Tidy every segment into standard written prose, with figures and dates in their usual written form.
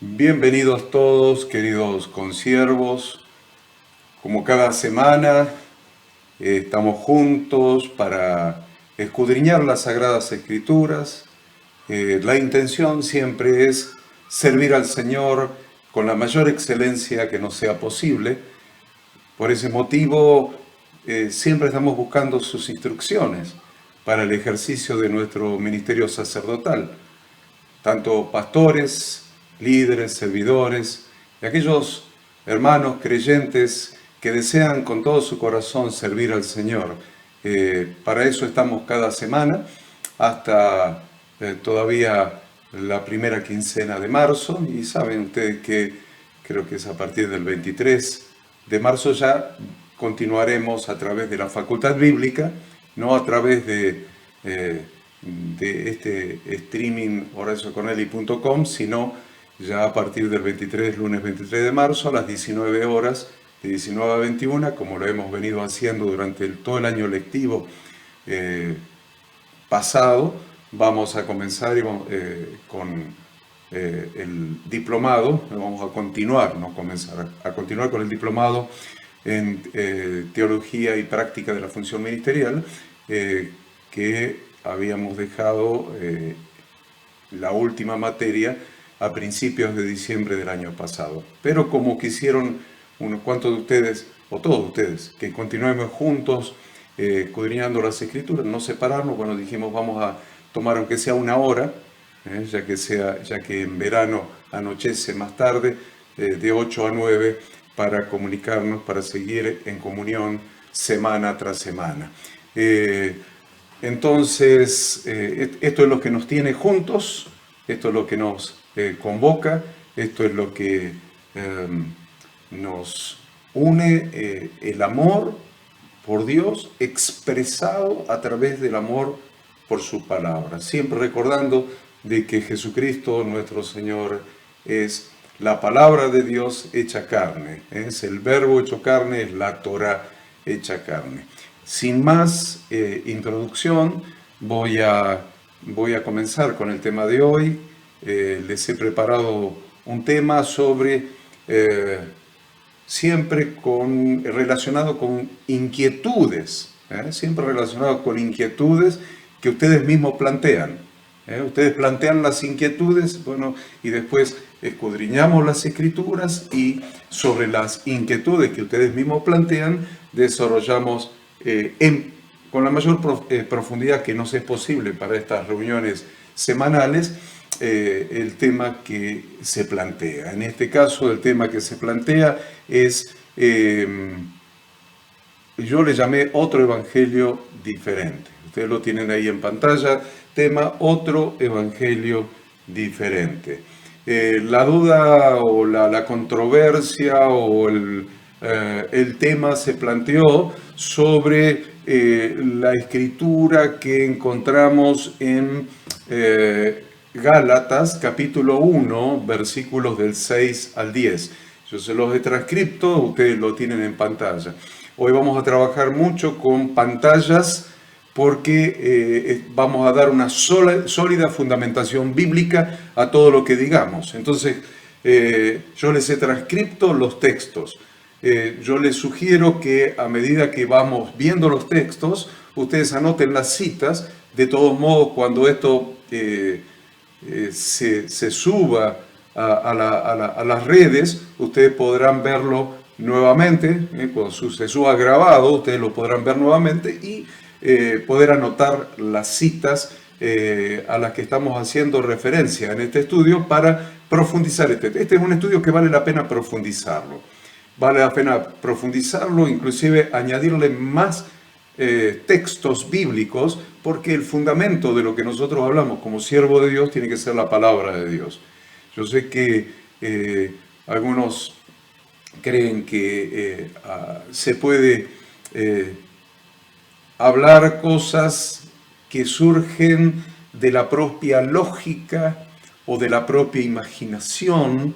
Bienvenidos todos, queridos consiervos. Como cada semana, estamos juntos para escudriñar las Sagradas Escrituras. La intención siempre es servir al Señor con la mayor excelencia que nos sea posible. Por ese motivo, siempre estamos buscando sus instrucciones para el ejercicio de nuestro ministerio sacerdotal. Tanto pastores, líderes, servidores y aquellos hermanos creyentes que desean con todo su corazón servir al Señor. Para eso estamos cada semana hasta todavía la primera quincena de marzo, y saben ustedes que creo que es a partir del 23 de marzo ya continuaremos a través de la Facultad Bíblica, no a través de este streaming horaciocornelli.com, sino ya a partir del lunes 23 de marzo a las 19 horas, de 19 a 21, como lo hemos venido haciendo durante todo el año lectivo pasado. Vamos a comenzar con el diplomado, vamos a continuar, no comenzar, a continuar con el diplomado en Teología y Práctica de la Función Ministerial, que habíamos dejado la última materia a principios de diciembre del año pasado. Pero como quisieron unos cuantos de ustedes, o todos ustedes, que continuemos juntos escudriñando las Escrituras, no separarnos, bueno, dijimos vamos a tomar aunque sea una hora, ya que en verano anochece más tarde, de 8 a 9, para comunicarnos, para seguir en comunión semana tras semana. Entonces, esto es lo que nos tiene juntos, esto es lo que nos convoca, esto es lo que nos une, el amor por Dios expresado a través del amor por su palabra. Siempre recordando de que Jesucristo, nuestro Señor, es la palabra de Dios hecha carne, es el verbo hecho carne, es la Torá hecha carne. Sin más introducción, voy a comenzar con el tema de hoy. Les he preparado un tema sobre, siempre relacionado con inquietudes, siempre relacionado con inquietudes que ustedes mismos plantean. Ustedes plantean las inquietudes, bueno, y después escudriñamos las Escrituras y sobre las inquietudes que ustedes mismos plantean, desarrollamos con la mayor profundidad que nos es posible para estas reuniones semanales, el tema que se plantea. En este caso, el tema que se plantea es, yo le llamé otro evangelio diferente. Ustedes lo tienen ahí en pantalla, tema otro evangelio diferente. La duda o la controversia o el tema se planteó sobre la escritura que encontramos en Gálatas capítulo 1, versículos del 6 al 10. Yo se los he transcrito, ustedes lo tienen en pantalla. Hoy vamos a trabajar mucho con pantallas porque vamos a dar una sólida fundamentación bíblica a todo lo que digamos. Entonces, yo les he transcrito los textos. Yo les sugiero que a medida que vamos viendo los textos, ustedes anoten las citas. De todos modos, cuando esto se suba a las redes, ustedes podrán verlo nuevamente. Cuando se suba grabado, ustedes lo podrán ver nuevamente y poder anotar las citas a las que estamos haciendo referencia en este estudio para profundizar. Este es un estudio que vale la pena profundizarlo. Vale la pena profundizarlo, inclusive añadirle más textos bíblicos, porque el fundamento de lo que nosotros hablamos como siervo de Dios tiene que ser la palabra de Dios. Yo sé que algunos creen que se puede hablar cosas que surgen de la propia lógica o de la propia imaginación,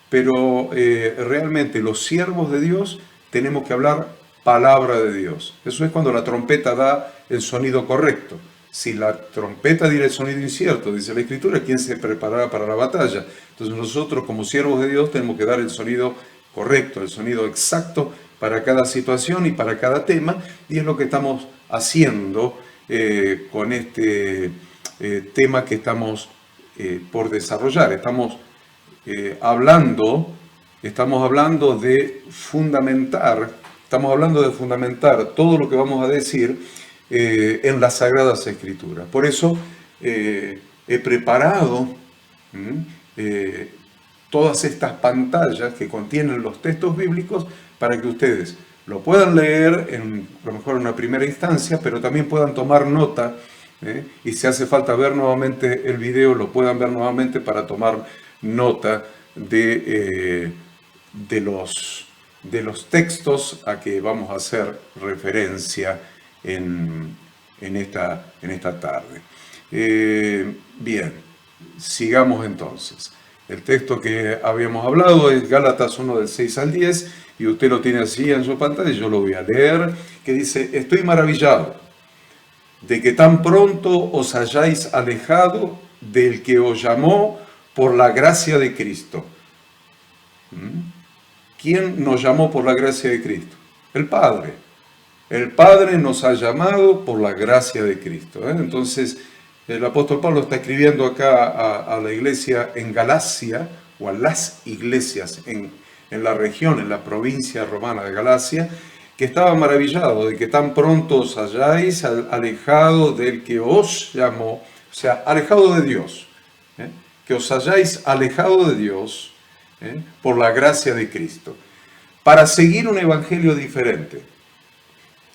pero realmente los siervos de Dios tenemos que hablar palabra de Dios. Eso es cuando la trompeta da el sonido correcto. Si la trompeta diera el sonido incierto, dice la Escritura, ¿quién se preparará para la batalla? Entonces nosotros como siervos de Dios tenemos que dar el sonido correcto, el sonido exacto para cada situación y para cada tema, y es lo que estamos haciendo con este tema que estamos por desarrollar. Estamos hablando de fundamentar todo lo que vamos a decir en las Sagradas Escrituras. Por eso he preparado todas estas pantallas que contienen los textos bíblicos para que ustedes lo puedan leer a lo mejor en una primera instancia, pero también puedan tomar nota, y si hace falta ver nuevamente el video, lo puedan ver nuevamente para tomar nota de los textos a que vamos a hacer referencia en esta tarde. Bien, sigamos entonces. El texto que habíamos hablado es Gálatas 1 del 6 al 10, y usted lo tiene así en su pantalla, yo lo voy a leer, que dice: estoy maravillado de que tan pronto os hayáis alejado del que os llamó por la gracia de Cristo. ¿Quién nos llamó por la gracia de Cristo? El Padre. El Padre nos ha llamado por la gracia de Cristo. Entonces, el apóstol Pablo está escribiendo acá a la iglesia en Galacia, o a las iglesias en la región, en la provincia romana de Galacia, que estaba maravillado de que tan pronto os hayáis alejado del que os llamó, o sea, alejado de Dios, que os hayáis alejado de Dios por la gracia de Cristo, para seguir un evangelio diferente.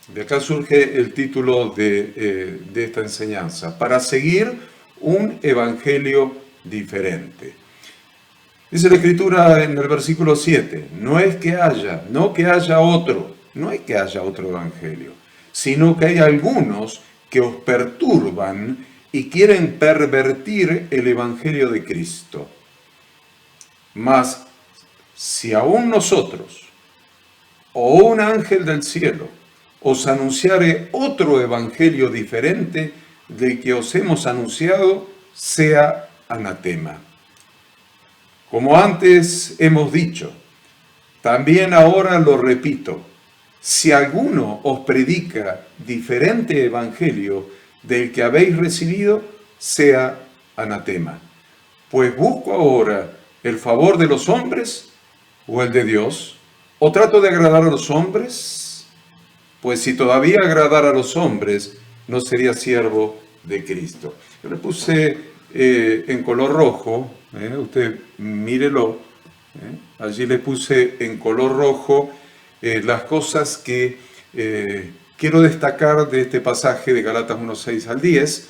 De acá surge el título de esta enseñanza: para seguir un evangelio diferente. Dice la Escritura en el versículo 7, no es que haya otro evangelio, sino que hay algunos que os perturban y quieren pervertir el evangelio de Cristo. Mas, si aún nosotros, o un ángel del cielo, os anunciare otro evangelio diferente del que os hemos anunciado, sea anatema. Como antes hemos dicho, también ahora lo repito, si alguno os predica diferente evangelio del que habéis recibido, sea anatema. Pues busco ahora el favor de los hombres o el de Dios, o trato de agradar a los hombres, pues si todavía agradara a los hombres, no sería siervo de Cristo. Yo le puse en color rojo, usted mírelo, allí le puse en color rojo las cosas que quiero destacar de este pasaje de Gálatas 1, 6 al 10.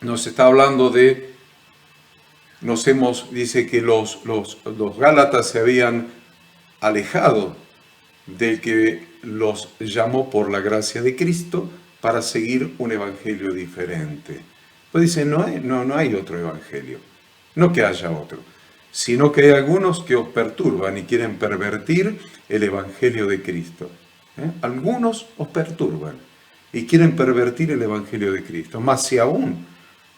Nos está hablando dice que los Gálatas se habían alejado del que los llamó por la gracia de Cristo para seguir un evangelio diferente. Pues dice, no hay otro evangelio, no que haya otro, sino que hay algunos que os perturban y quieren pervertir el evangelio de Cristo. Algunos os perturban y quieren pervertir el evangelio de Cristo. Mas si aún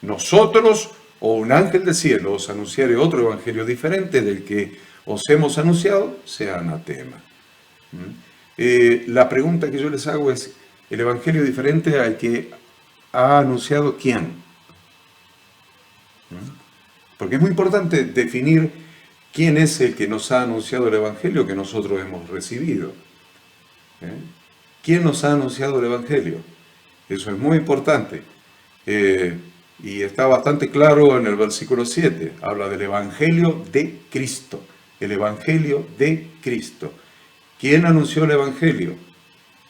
nosotros o un ángel del cielo os anunciare otro evangelio diferente del que os hemos anunciado, sea anatema. La pregunta que yo les hago es, ¿el evangelio diferente al que ha anunciado quién? Porque es muy importante definir quién es el que nos ha anunciado el evangelio que nosotros hemos recibido. ¿Quién nos ha anunciado el evangelio? Eso es muy importante. Y está bastante claro en el versículo 7. Habla del evangelio de Cristo. El evangelio de Cristo. ¿Quién anunció el evangelio?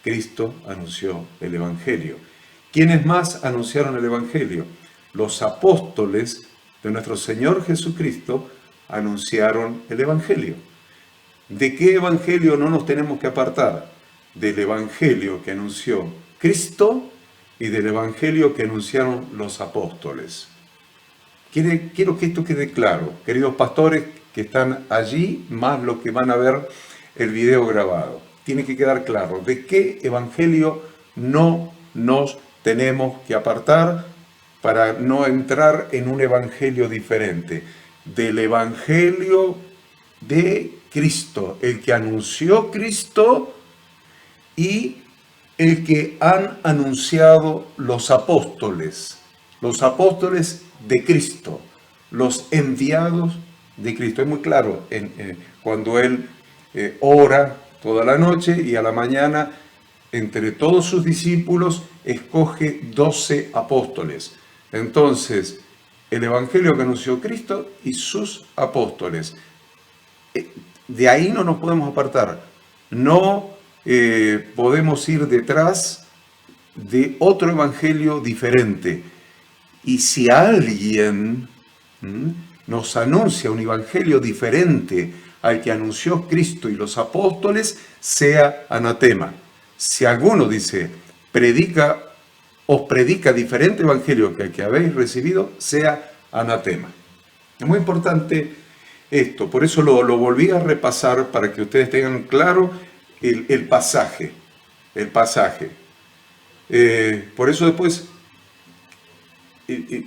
Cristo anunció el evangelio. ¿Quiénes más anunciaron el evangelio? Los apóstoles de nuestro Señor Jesucristo anunciaron el evangelio. ¿De qué evangelio no nos tenemos que apartar? Del evangelio que anunció Cristo y del evangelio que anunciaron los apóstoles. Quiero que esto quede claro, queridos pastores que están allí, más los que van a ver el video grabado. Tiene que quedar claro de qué evangelio no nos tenemos que apartar para no entrar en un evangelio diferente. Del evangelio de Cristo, el que anunció Cristo y el que han anunciado los apóstoles de Cristo, los enviados de Cristo. Es muy claro cuando Él ora toda la noche y a la mañana, entre todos sus discípulos, escoge 12 apóstoles. Entonces, el evangelio que anunció Cristo y sus apóstoles. De ahí no nos podemos apartar. No podemos ir detrás de otro evangelio diferente. Y si alguien nos anuncia un evangelio diferente al que anunció Cristo y los apóstoles, sea anatema. Si alguno dice, os predica diferente evangelio que el que habéis recibido, sea anatema. Es muy importante esto, por eso lo volví a repasar para que ustedes tengan claro el pasaje. Por eso después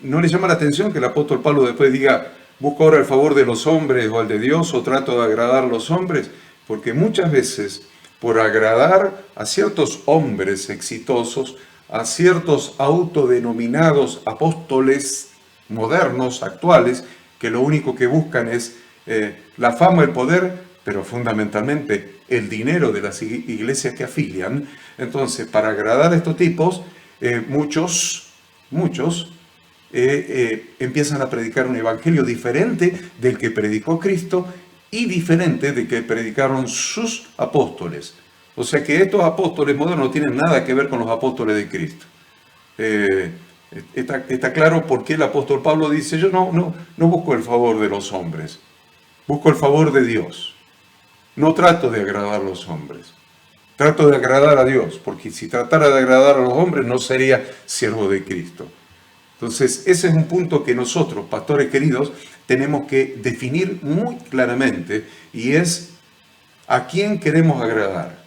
no les llama la atención que el apóstol Pablo después diga, busco ahora el favor de los hombres o el de Dios, o trato de agradar a los hombres, porque muchas veces por agradar a ciertos hombres exitosos, a ciertos autodenominados apóstoles modernos, actuales, que lo único que buscan es la fama, el poder, pero fundamentalmente el dinero de las iglesias que afilian. Entonces, para agradar a estos tipos, muchos empiezan a predicar un evangelio diferente del que predicó Cristo y diferente del que predicaron sus apóstoles. O sea que estos apóstoles modernos no tienen nada que ver con los apóstoles de Cristo. Está claro por qué el apóstol Pablo dice, yo no busco el favor de los hombres, busco el favor de Dios. No trato de agradar a los hombres, trato de agradar a Dios, porque si tratara de agradar a los hombres no sería siervo de Cristo. Entonces, ese es un punto que nosotros, pastores queridos, tenemos que definir muy claramente, y es a quién queremos agradar,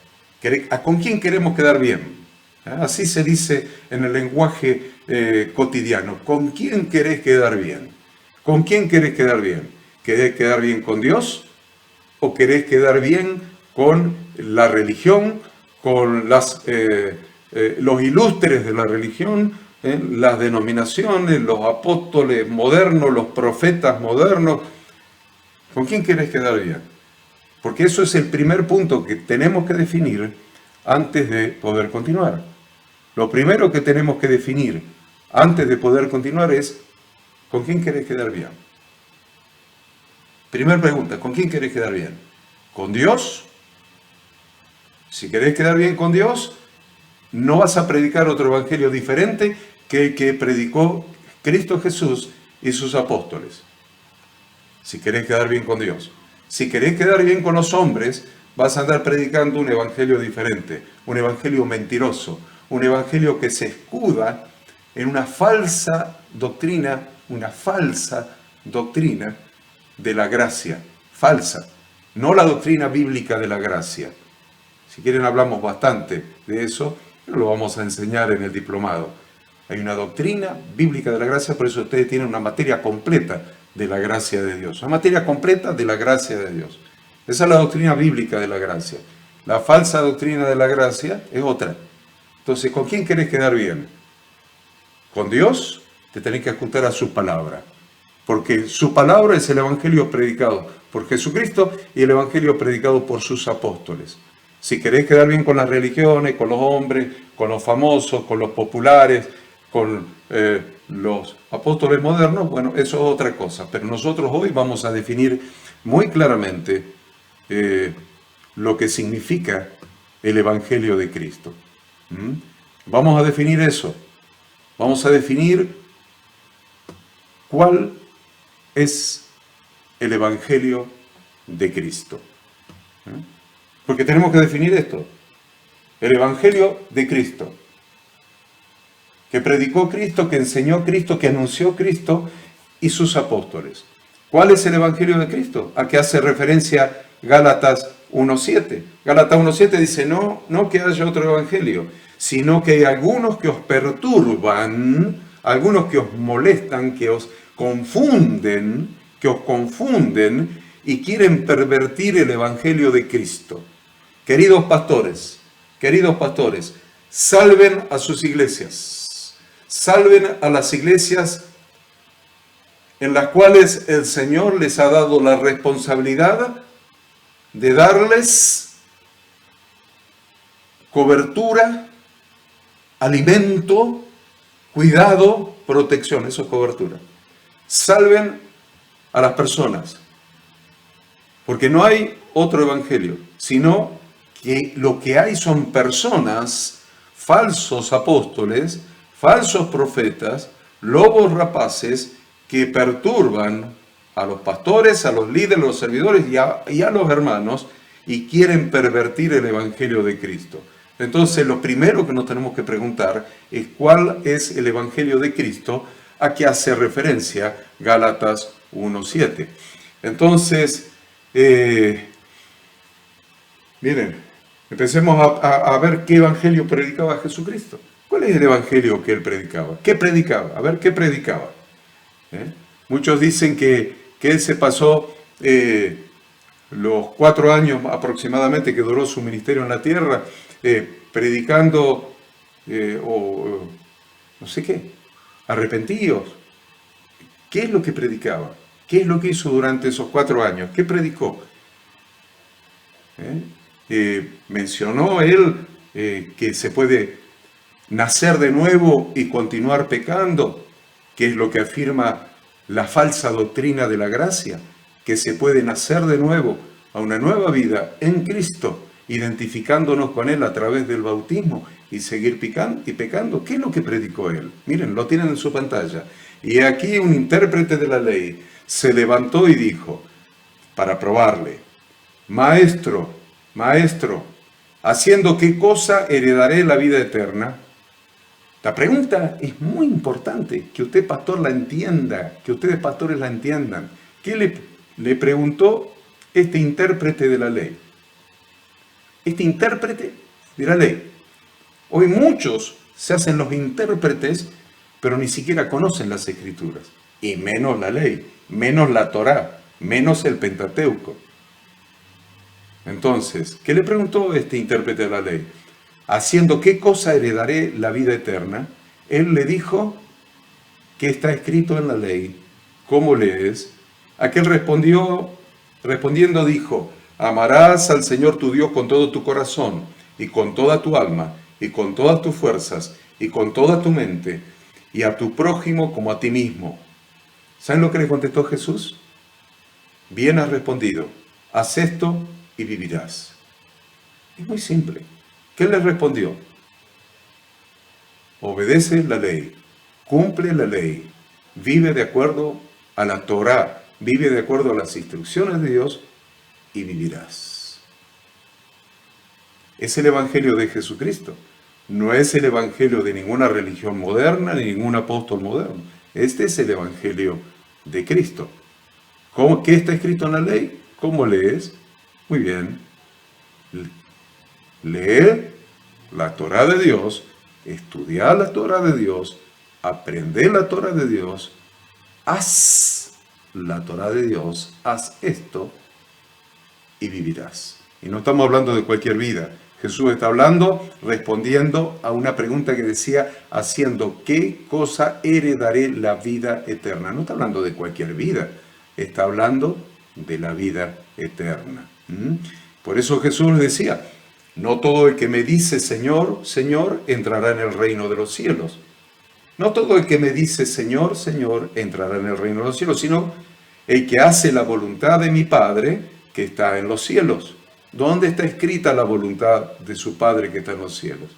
con quién queremos quedar bien. Así se dice en el lenguaje cotidiano. ¿Con quién querés quedar bien? ¿Con quién querés quedar bien? ¿Querés quedar bien con Dios? ¿O querés quedar bien con la religión, con los ilustres de la religión, las denominaciones, los apóstoles modernos, los profetas modernos? ¿Con quién querés quedar bien? Porque eso es el primer punto que tenemos que definir antes de poder continuar. Lo primero que tenemos que definir antes de poder continuar es ¿con quién querés quedar bien? Primera pregunta, ¿con quién querés quedar bien? ¿Con Dios? Si querés quedar bien con Dios, no vas a predicar otro evangelio diferente que el que predicó Cristo Jesús y sus apóstoles. Si querés quedar bien con Dios. Si querés quedar bien con los hombres, vas a andar predicando un evangelio diferente, un evangelio mentiroso, un evangelio que se escuda en una falsa doctrina de la gracia, falsa, no la doctrina bíblica de la gracia. Si quieren hablamos bastante de eso, pero lo vamos a enseñar en el diplomado. Hay una doctrina bíblica de la gracia, por eso ustedes tienen una materia completa de la gracia de Dios, una materia completa de la gracia de Dios. Esa es la doctrina bíblica de la gracia. La falsa doctrina de la gracia es otra. Entonces, ¿con quién querés quedar bien? ¿Con Dios? Te tenés que ajustar a su palabra. Porque su palabra es el evangelio predicado por Jesucristo y el evangelio predicado por sus apóstoles. Si querés quedar bien con las religiones, con los hombres, con los famosos, con los populares, con los apóstoles modernos, bueno, eso es otra cosa. Pero nosotros hoy vamos a definir muy claramente lo que significa el evangelio de Cristo. Vamos a definir eso. Vamos a definir cuál es el evangelio de Cristo. Porque tenemos que definir esto. El evangelio de Cristo. Que predicó Cristo, que enseñó Cristo, que anunció Cristo y sus apóstoles. ¿Cuál es el evangelio de Cristo? ¿A qué hace referencia Gálatas 1.7? Gálatas 1.7 dice, no que haya otro evangelio, sino que hay algunos que os perturban, algunos que os molestan, que os confunden, y quieren pervertir el Evangelio de Cristo. Queridos pastores, salven a sus iglesias, salven a las iglesias en las cuales el Señor les ha dado la responsabilidad de darles cobertura, alimento, cuidado, protección. Eso es cobertura. Salven a las personas, porque no hay otro evangelio, sino que lo que hay son personas, falsos apóstoles, falsos profetas, lobos rapaces, que perturban a los pastores, a los líderes, a los servidores y a los hermanos, y quieren pervertir el Evangelio de Cristo. Entonces, lo primero que nos tenemos que preguntar es cuál es el Evangelio de Cristo a que hace referencia Gálatas 1:7. Entonces, miren, empecemos a ver qué Evangelio predicaba Jesucristo. ¿Cuál es el Evangelio que él predicaba? ¿Qué predicaba? A ver, ¿qué predicaba? Muchos dicen que él se pasó los 4 años aproximadamente que duró su ministerio en la tierra, predicando, no sé qué, arrepentíos. ¿Qué es lo que predicaba? ¿Qué es lo que hizo durante esos 4 años? ¿Qué predicó? Mencionó él que se puede nacer de nuevo y continuar pecando, que es lo que afirma la falsa doctrina de la gracia, que se puede nacer de nuevo a una nueva vida en Cristo, identificándonos con Él a través del bautismo y seguir pecando. ¿Qué es lo que predicó Él? Miren, lo tienen en su pantalla. Y aquí un intérprete de la ley se levantó y dijo, para probarle, Maestro, ¿haciendo qué cosa heredaré la vida eterna? La pregunta es muy importante, que usted, pastor, la entienda, que ustedes, pastores, la entiendan. ¿Qué le preguntó este intérprete de la ley? Este intérprete de la ley. Hoy muchos se hacen los intérpretes, pero ni siquiera conocen las Escrituras, y menos la ley, menos la Torá, menos el Pentateuco. Entonces, ¿qué le preguntó este intérprete de la ley? ¿Haciendo qué cosa heredaré la vida eterna? Él le dijo, ¿qué está escrito en la ley? ¿Cómo lees? Aquel respondiendo dijo, amarás al Señor tu Dios con todo tu corazón, y con toda tu alma, y con todas tus fuerzas, y con toda tu mente, y a tu prójimo como a ti mismo. ¿Saben lo que le contestó Jesús? Bien has respondido, haz esto y vivirás. Es muy simple. ¿Qué le respondió? Obedece la ley, cumple la ley, vive de acuerdo a la Torá, vive de acuerdo a las instrucciones de Dios y vivirás. Es el Evangelio de Jesucristo. No es el Evangelio de ninguna religión moderna ni ningún apóstol moderno. Este es el Evangelio de Cristo. ¿Qué está escrito en la ley? ¿Cómo lees? Muy bien. Leer la Torá de Dios, estudiar la Torá de Dios, aprender la Torá de Dios, haz la Torá de Dios, haz esto y vivirás. Y no estamos hablando de cualquier vida. Jesús está hablando, respondiendo a una pregunta que decía, haciendo qué cosa heredaré la vida eterna. No está hablando de cualquier vida, está hablando de la vida eterna. Por eso Jesús decía, no todo el que me dice Señor, Señor, entrará en el reino de los cielos. No todo el que me dice Señor, Señor, entrará en el reino de los cielos, sino el que hace la voluntad de mi Padre que está en los cielos. ¿Dónde está escrita la voluntad de su Padre que está en los cielos?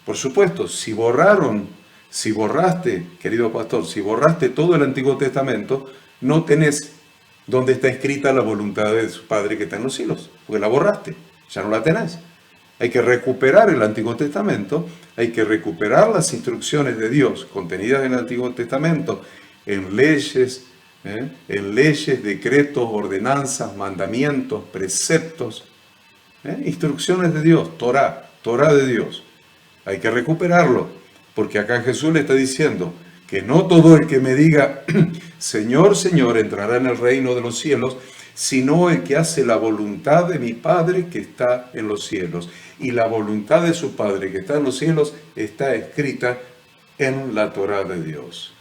Por supuesto, si borraste, querido pastor, si borraste todo el Antiguo Testamento, no tenés donde está escrita la voluntad de su Padre que está en los cielos, porque la borraste, ya no la tenés. Hay que recuperar el Antiguo Testamento, hay que recuperar las instrucciones de Dios contenidas en el Antiguo Testamento, en leyes, decretos, ordenanzas, mandamientos, preceptos, instrucciones de Dios, Torá de Dios. hay que recuperarlo, porque acá Jesús le está diciendo que no todo el que me diga, Señor, Señor, entrará en el reino de los cielos, sino el que hace la voluntad de mi Padre que está en los cielos. Y la voluntad de su Padre que está en los cielos está escrita en la Torá de Dios.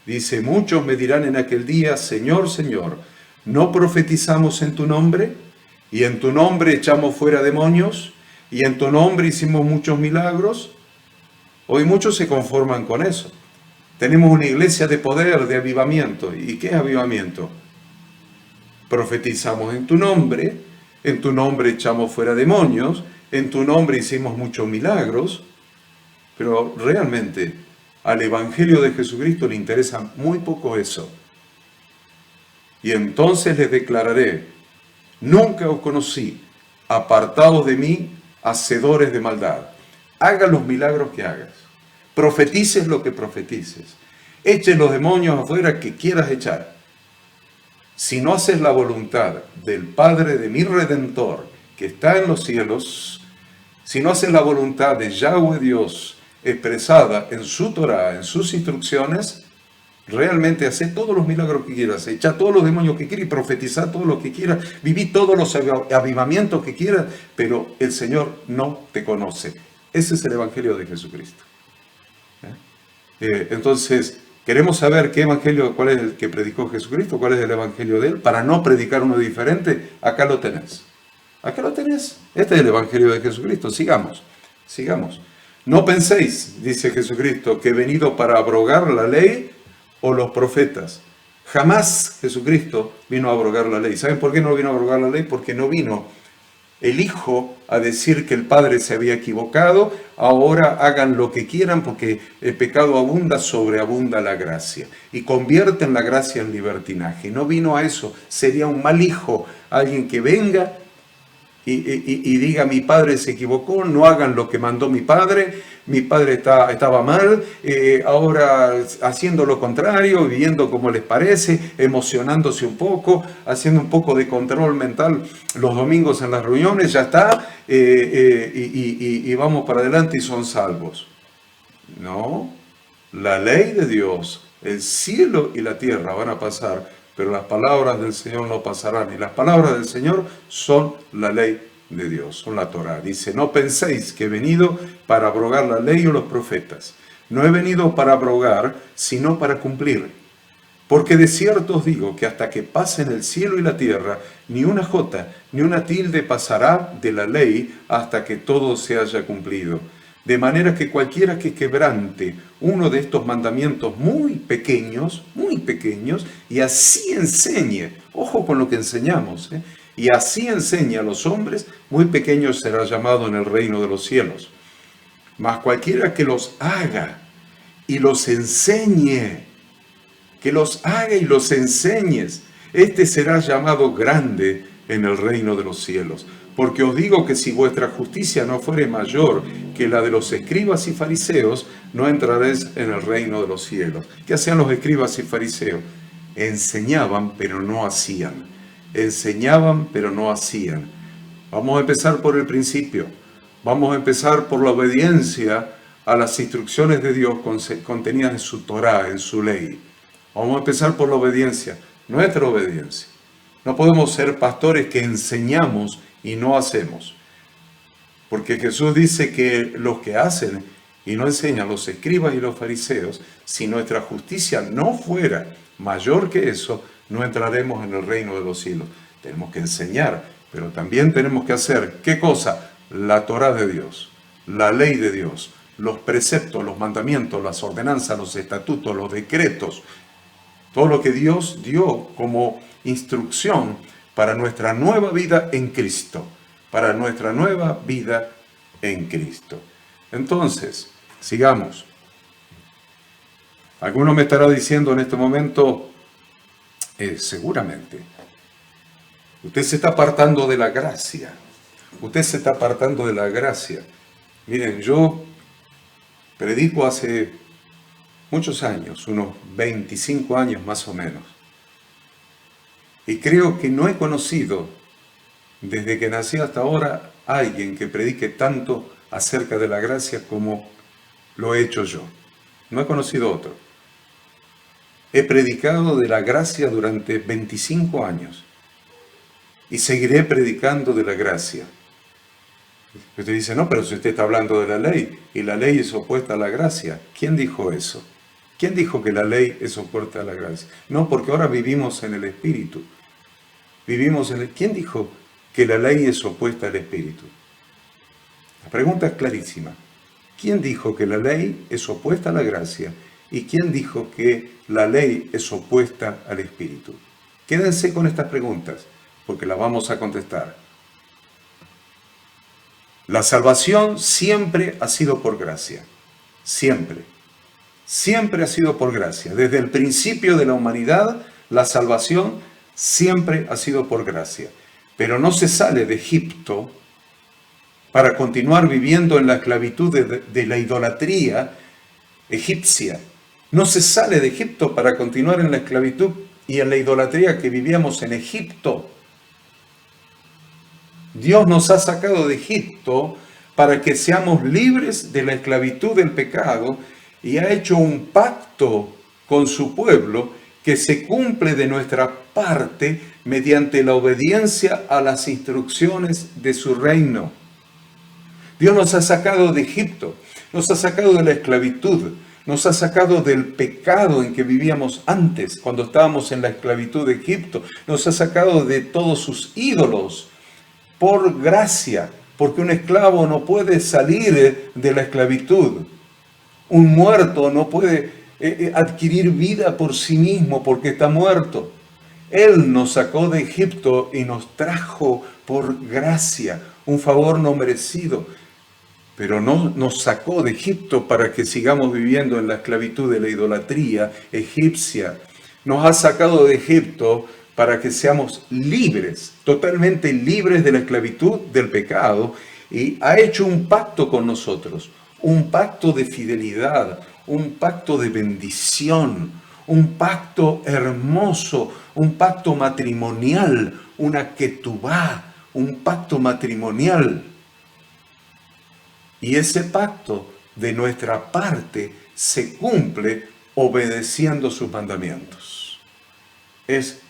Dice, muchos me dirán en aquel día, Señor, Señor, ¿no profetizamos en tu nombre? Y en tu nombre echamos fuera demonios, y en tu nombre hicimos muchos milagros. Hoy muchos se conforman con eso. Tenemos una iglesia de poder, de avivamiento. ¿Y qué es avivamiento? Profetizamos en tu nombre echamos fuera demonios, en tu nombre hicimos muchos milagros, pero realmente al Evangelio de Jesucristo le interesa muy poco eso. Y entonces les declararé, nunca os conocí, apartados de mí, hacedores de maldad. Hagas los milagros que hagas, profetices lo que profetices, eches los demonios afuera que quieras echar. Si no haces la voluntad del Padre de mi Redentor, que está en los cielos, si no haces la voluntad de Yahweh Dios expresada en su Torah, en sus instrucciones, realmente hace todos los milagros que quieras, echa todos los demonios que quieras y profetiza todo lo que quieras, viví todos los avivamientos que quieras, pero el Señor no te conoce. Ese es el Evangelio de Jesucristo. Entonces, queremos saber qué evangelio, cuál es el que predicó Jesucristo, cuál es el evangelio de él, para no predicar uno diferente. Acá lo tenés. Acá lo tenés. Este es el evangelio de Jesucristo. Sigamos. No penséis, dice Jesucristo, que he venido para abrogar la ley o los profetas. Jamás Jesucristo vino a abrogar la ley. ¿Saben por qué no vino a abrogar la ley? Porque no vino el Hijo a decir que el Padre se había equivocado, ahora hagan lo que quieran porque el pecado abunda, sobreabunda la gracia. Y convierten la gracia en libertinaje. No vino a eso. Sería un mal hijo, alguien que venga y diga, mi padre se equivocó, no hagan lo que mandó mi padre estaba mal, ahora haciendo lo contrario, viviendo como les parece, emocionándose un poco, haciendo un poco de control mental los domingos en las reuniones, ya está, y vamos para adelante y son salvos. No, la ley de Dios, el cielo y la tierra van a pasar, pero las palabras del Señor no pasarán. Y las palabras del Señor son la ley de Dios, son la Torá. Dice, no penséis que he venido para abrogar la ley o los profetas. No he venido para abrogar, sino para cumplir. Porque de cierto os digo que hasta que pasen el cielo y la tierra, ni una jota, ni una tilde pasará de la ley hasta que todo se haya cumplido. De manera que cualquiera que quebrante uno de estos mandamientos muy pequeños, y así enseñe, ojo con lo que enseñamos, y así enseñe a los hombres, muy pequeño será llamado en el reino de los cielos. Mas cualquiera que los haga y los enseñe, este será llamado grande en el reino de los cielos. Porque os digo que si vuestra justicia no fuere mayor que la de los escribas y fariseos, no entraréis en el reino de los cielos. ¿Qué hacían los escribas y fariseos? Enseñaban, pero no hacían. Vamos a empezar por el principio. Vamos a empezar por la obediencia a las instrucciones de Dios contenidas en su Torá, en su ley. Vamos a empezar por la obediencia, nuestra obediencia. No podemos ser pastores que enseñamos y no hacemos. Porque Jesús dice que los que hacen y no enseñan, los escribas y los fariseos, si nuestra justicia no fuera mayor que eso, no entraremos en el reino de los cielos. Tenemos que enseñar, pero también tenemos que hacer, ¿qué cosa? La Torá de Dios, la ley de Dios, los preceptos, los mandamientos, las ordenanzas, los estatutos, los decretos, todo lo que Dios dio como instrucción para nuestra nueva vida en Cristo, Entonces, sigamos. Alguno me estará diciendo en este momento, seguramente, usted se está apartando de la gracia. Miren, yo predico hace muchos años, unos 25 años más o menos. Y creo que no he conocido, desde que nací hasta ahora, a alguien que predique tanto acerca de la gracia como lo he hecho yo. No he conocido otro. He predicado de la gracia durante 25 años y seguiré predicando de la gracia. Usted dice, no, pero si usted está hablando de la ley y la ley es opuesta a la gracia. ¿Quién dijo eso? ¿Quién dijo que la ley es opuesta a la gracia? No, porque ahora vivimos en el Espíritu. ¿Quién dijo que la ley es opuesta al Espíritu? La pregunta es clarísima. ¿Quién dijo que la ley es opuesta a la gracia? ¿Y quién dijo que la ley es opuesta al Espíritu? Quédense con estas preguntas, porque las vamos a contestar. La salvación siempre ha sido por gracia. Siempre. Siempre ha sido por gracia. Desde el principio de la humanidad, la salvación siempre ha sido por gracia. Pero no se sale de Egipto para continuar viviendo en la esclavitud de la idolatría egipcia. No se sale de Egipto para continuar en la esclavitud y en la idolatría que vivíamos en Egipto. Dios nos ha sacado de Egipto para que seamos libres de la esclavitud del pecado y ha hecho un pacto con su pueblo que se cumple de nuestra parte mediante la obediencia a las instrucciones de su reino. Dios nos ha sacado de Egipto, nos ha sacado de la esclavitud, nos ha sacado del pecado en que vivíamos antes, cuando estábamos en la esclavitud de Egipto, nos ha sacado de todos sus ídolos, por gracia, porque un esclavo no puede salir de la esclavitud. Un muerto no puede adquirir vida por sí mismo porque está muerto. Él nos sacó de Egipto y nos trajo por gracia, un favor no merecido. Pero no nos sacó de Egipto para que sigamos viviendo en la esclavitud de la idolatría egipcia. Nos ha sacado de Egipto para que seamos libres, totalmente libres de la esclavitud del pecado, y ha hecho un pacto con nosotros, un pacto de fidelidad, un pacto de bendición, un pacto hermoso, un pacto matrimonial, una ketubá, un pacto matrimonial. Y ese pacto de nuestra parte se cumple obedeciendo sus mandamientos. Es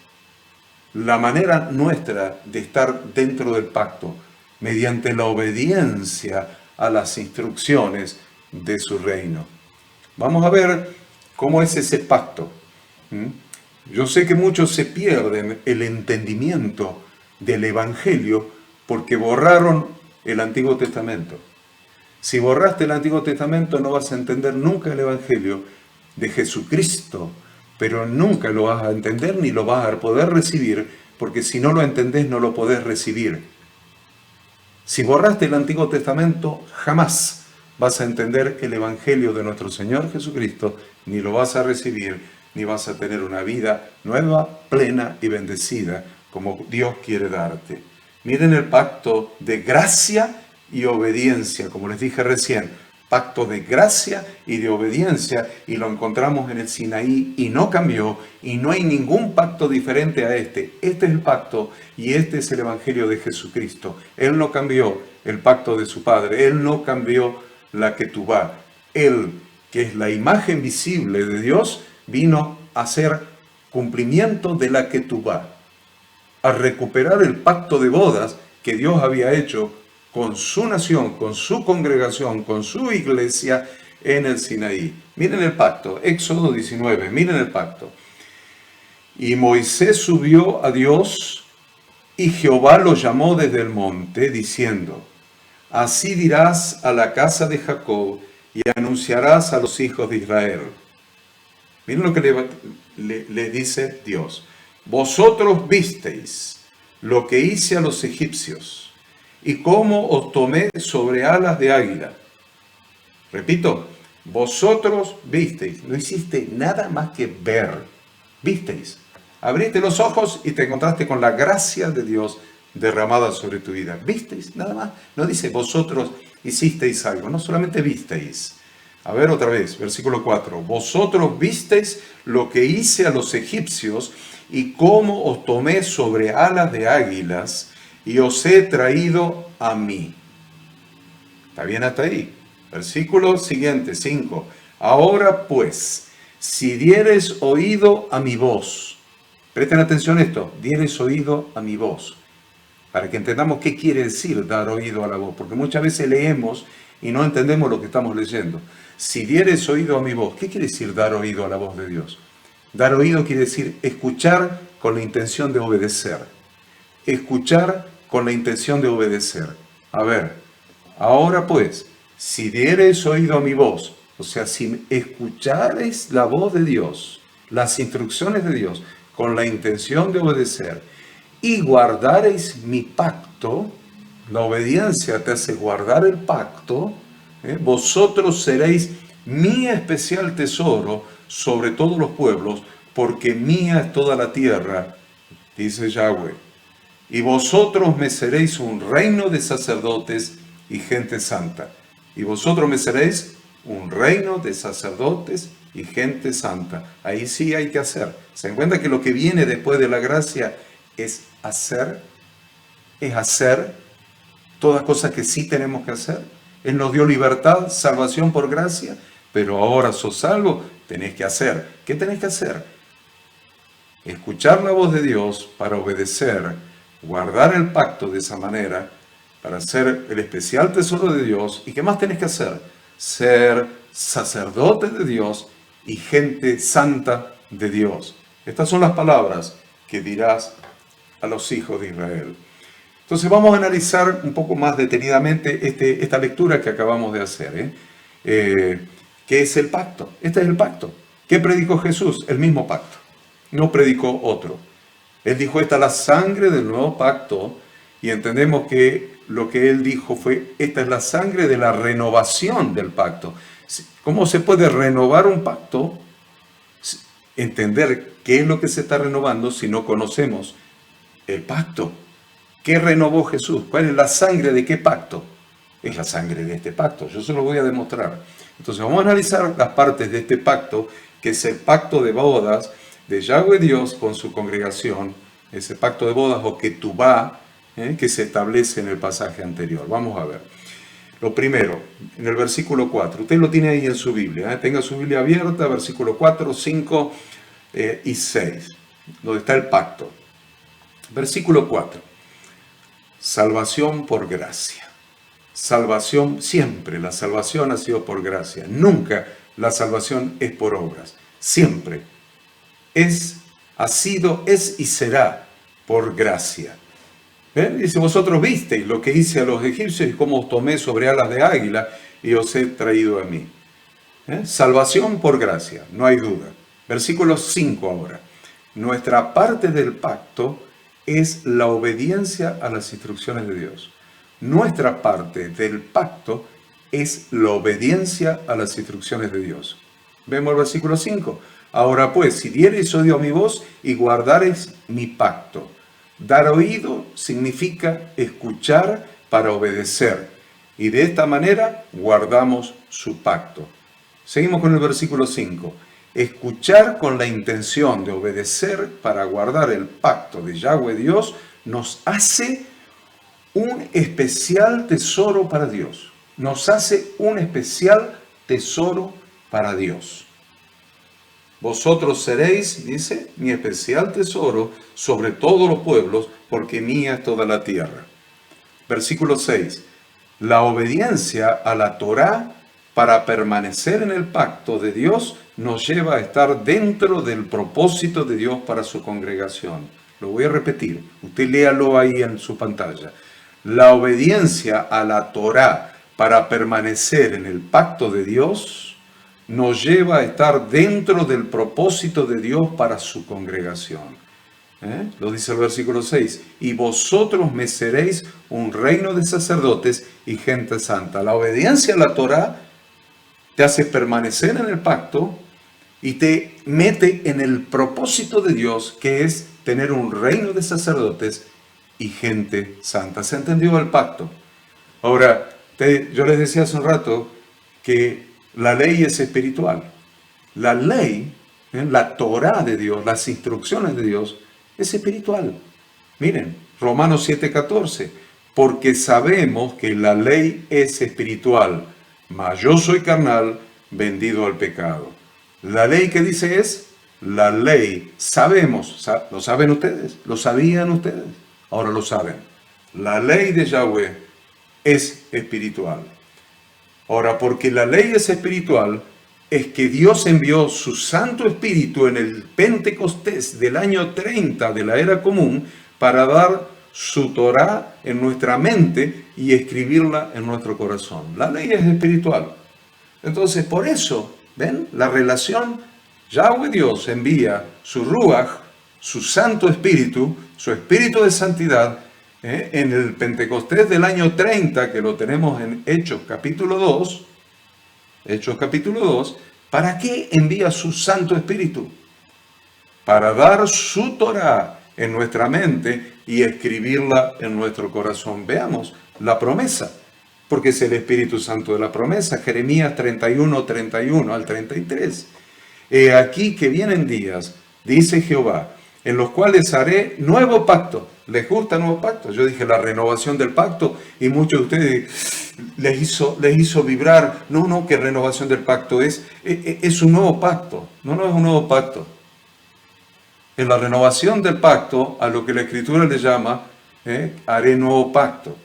la manera nuestra de estar dentro del pacto, mediante la obediencia a las instrucciones de su reino. Vamos a ver cómo es ese pacto. Yo sé que muchos se pierden el entendimiento del Evangelio porque borraron el Antiguo Testamento. Si borraste el Antiguo Testamento no vas a entender nunca el Evangelio de Jesucristo, pero nunca lo vas a entender ni lo vas a poder recibir, porque si no lo entendés no lo podés recibir. Si borraste el Antiguo Testamento, jamás vas a entender el Evangelio de nuestro Señor Jesucristo, ni lo vas a recibir, ni vas a tener una vida nueva, plena y bendecida, como Dios quiere darte. Miren el pacto de gracia y obediencia, como les dije recién, pacto de gracia y de obediencia, y lo encontramos en el Sinaí y no cambió, y no hay ningún pacto diferente a este. Este es el pacto y este es el Evangelio de Jesucristo. Él no cambió el pacto de su Padre, Él no cambió la ketubá. Él, que es la imagen visible de Dios, vino a hacer cumplimiento de la ketubá, a recuperar el pacto de bodas que Dios había hecho con su nación, con su congregación, con su iglesia en el Sinaí. Miren el pacto, Éxodo 19, miren el pacto. Y Moisés subió a Dios y Jehová lo llamó desde el monte, diciendo, así dirás a la casa de Jacob y anunciarás a los hijos de Israel. Miren lo que le dice Dios. Vosotros visteis lo que hice a los egipcios, y cómo os tomé sobre alas de águila. Repito, vosotros visteis, no hiciste nada más que ver, visteis. Abriste los ojos y te encontraste con la gracia de Dios derramada sobre tu vida. ¿Visteis? Nada más. No dice vosotros hicisteis algo, no solamente visteis. A ver otra vez, versículo 4. Vosotros visteis lo que hice a los egipcios y cómo os tomé sobre alas de águilas y os he traído a mí. ¿Está bien hasta ahí? Versículo siguiente, 5. Ahora pues, si dieres oído a mi voz, presten atención a esto, dieres oído a mi voz, para que entendamos qué quiere decir dar oído a la voz, porque muchas veces leemos y no entendemos lo que estamos leyendo. Si dieres oído a mi voz, ¿qué quiere decir dar oído a la voz de Dios? Dar oído quiere decir escuchar con la intención de obedecer. Escuchar con la intención de obedecer. A ver, ahora pues, si dieres oído a mi voz, o sea, si escuchares la voz de Dios, las instrucciones de Dios, con la intención de obedecer, y guardareis mi pacto, la obediencia te hace guardar el pacto, vosotros seréis mi especial tesoro sobre todos los pueblos, porque mía es toda la tierra, dice Yahweh. Y vosotros me seréis un reino de sacerdotes y gente santa. Y vosotros me seréis un reino de sacerdotes y gente santa. Ahí sí hay que hacer. Se dan cuenta que lo que viene después de la gracia es hacer todas cosas que sí tenemos que hacer. Él nos dio libertad, salvación por gracia, pero ahora sos salvo, tenés que hacer. ¿Qué tenés que hacer? Escuchar la voz de Dios para obedecer, guardar el pacto de esa manera, para ser el especial tesoro de Dios. ¿Y qué más tenés que hacer? Ser sacerdote de Dios y gente santa de Dios. Estas son las palabras que dirás a los hijos de Israel. Entonces vamos a analizar un poco más detenidamente esta lectura que acabamos de hacer. ¿Qué es el pacto? Este es el pacto. ¿Qué predicó Jesús? El mismo pacto. No predicó otro. Él dijo, esta es la sangre del nuevo pacto, y entendemos que lo que él dijo fue, esta es la sangre de la renovación del pacto. ¿Cómo se puede renovar un pacto? Entender qué es lo que se está renovando si no conocemos el pacto. ¿Qué renovó Jesús? ¿Cuál es la sangre de qué pacto? Es la sangre de este pacto. Yo se lo voy a demostrar. Entonces vamos a analizar las partes de este pacto, que es el pacto de bodas de Yahweh Dios con su congregación, ese pacto de bodas o ketubá, que se establece en el pasaje anterior. Vamos a ver. Lo primero, en el versículo 4, usted lo tiene ahí en su Biblia, tenga su Biblia abierta, versículo 4, 5 y 6, donde está el pacto. Versículo 4, salvación por gracia. Salvación siempre, la salvación ha sido por gracia, nunca la salvación es por obras, siempre. Ha sido, es y será por gracia. ¿Ven? Dice, vosotros visteis lo que hice a los egipcios y cómo os tomé sobre alas de águila y os he traído a mí. Salvación por gracia, no hay duda. Versículo 5 ahora. Nuestra parte del pacto es la obediencia a las instrucciones de Dios. Nuestra parte del pacto es la obediencia a las instrucciones de Dios. Vemos el versículo 5. Ahora pues, si diereis oído a mi voz y guardareis mi pacto. Dar oído significa escuchar para obedecer. Y de esta manera guardamos su pacto. Seguimos con el versículo 5. Escuchar con la intención de obedecer para guardar el pacto de Yahweh Dios nos hace un especial tesoro para Dios. Nos hace un especial tesoro para Dios. Vosotros seréis, dice, mi especial tesoro sobre todos los pueblos, porque mía es toda la tierra. Versículo 6. La obediencia a la Torá para permanecer en el pacto de Dios nos lleva a estar dentro del propósito de Dios para su congregación. Lo voy a repetir, usted léalo ahí en su pantalla. La obediencia a la Torá para permanecer en el pacto de Dios nos lleva a estar dentro del propósito de Dios para su congregación. Lo dice el versículo 6. Y vosotros me seréis un reino de sacerdotes y gente santa. La obediencia a la Torá te hace permanecer en el pacto y te mete en el propósito de Dios, que es tener un reino de sacerdotes y gente santa. ¿Se entendió el pacto? Ahora, yo les decía hace un rato que la ley es espiritual. La ley, la Torá de Dios, las instrucciones de Dios, es espiritual. Miren, Romanos 7:14. porque sabemos que la ley es espiritual, mas yo soy carnal, vendido al pecado. La ley que dice es, la ley, sabemos, ¿lo saben ustedes? ¿Lo sabían ustedes? Ahora lo saben. La ley de Yahweh es espiritual. Ahora, porque la ley es espiritual, es que Dios envió su Santo Espíritu en el Pentecostés del año 30 de la era común para dar su Torá en nuestra mente y escribirla en nuestro corazón. La ley es espiritual. Entonces, por eso, ¿ven? La relación, Yahweh Dios envía su Ruach, su Santo Espíritu, su Espíritu de Santidad, en el Pentecostés del año 30, que lo tenemos en Hechos capítulo 2, ¿para qué envía su Santo Espíritu? Para dar su Torá en nuestra mente y escribirla en nuestro corazón. Veamos la promesa, porque es el Espíritu Santo de la promesa. Jeremías 31, 31 al 33. He aquí que vienen días, dice Jehová, en los cuales haré nuevo pacto. ¿Les gusta nuevo pacto? Yo dije la renovación del pacto y muchos de ustedes les hizo vibrar. No, que renovación del pacto es un nuevo pacto. No es un nuevo pacto. En la renovación del pacto, a lo que la Escritura le llama, haré nuevo pacto,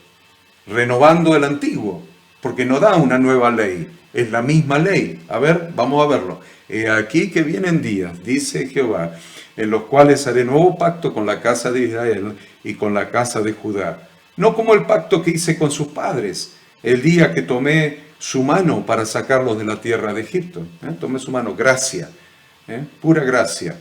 renovando el antiguo, porque no da una nueva ley, es la misma ley. A ver, vamos a verlo. He aquí que vienen días, dice Jehová, en los cuales haré nuevo pacto con la casa de Israel y con la casa de Judá. No como el pacto que hice con sus padres, el día que tomé su mano para sacarlos de la tierra de Egipto. Tomé su mano, gracia, pura gracia.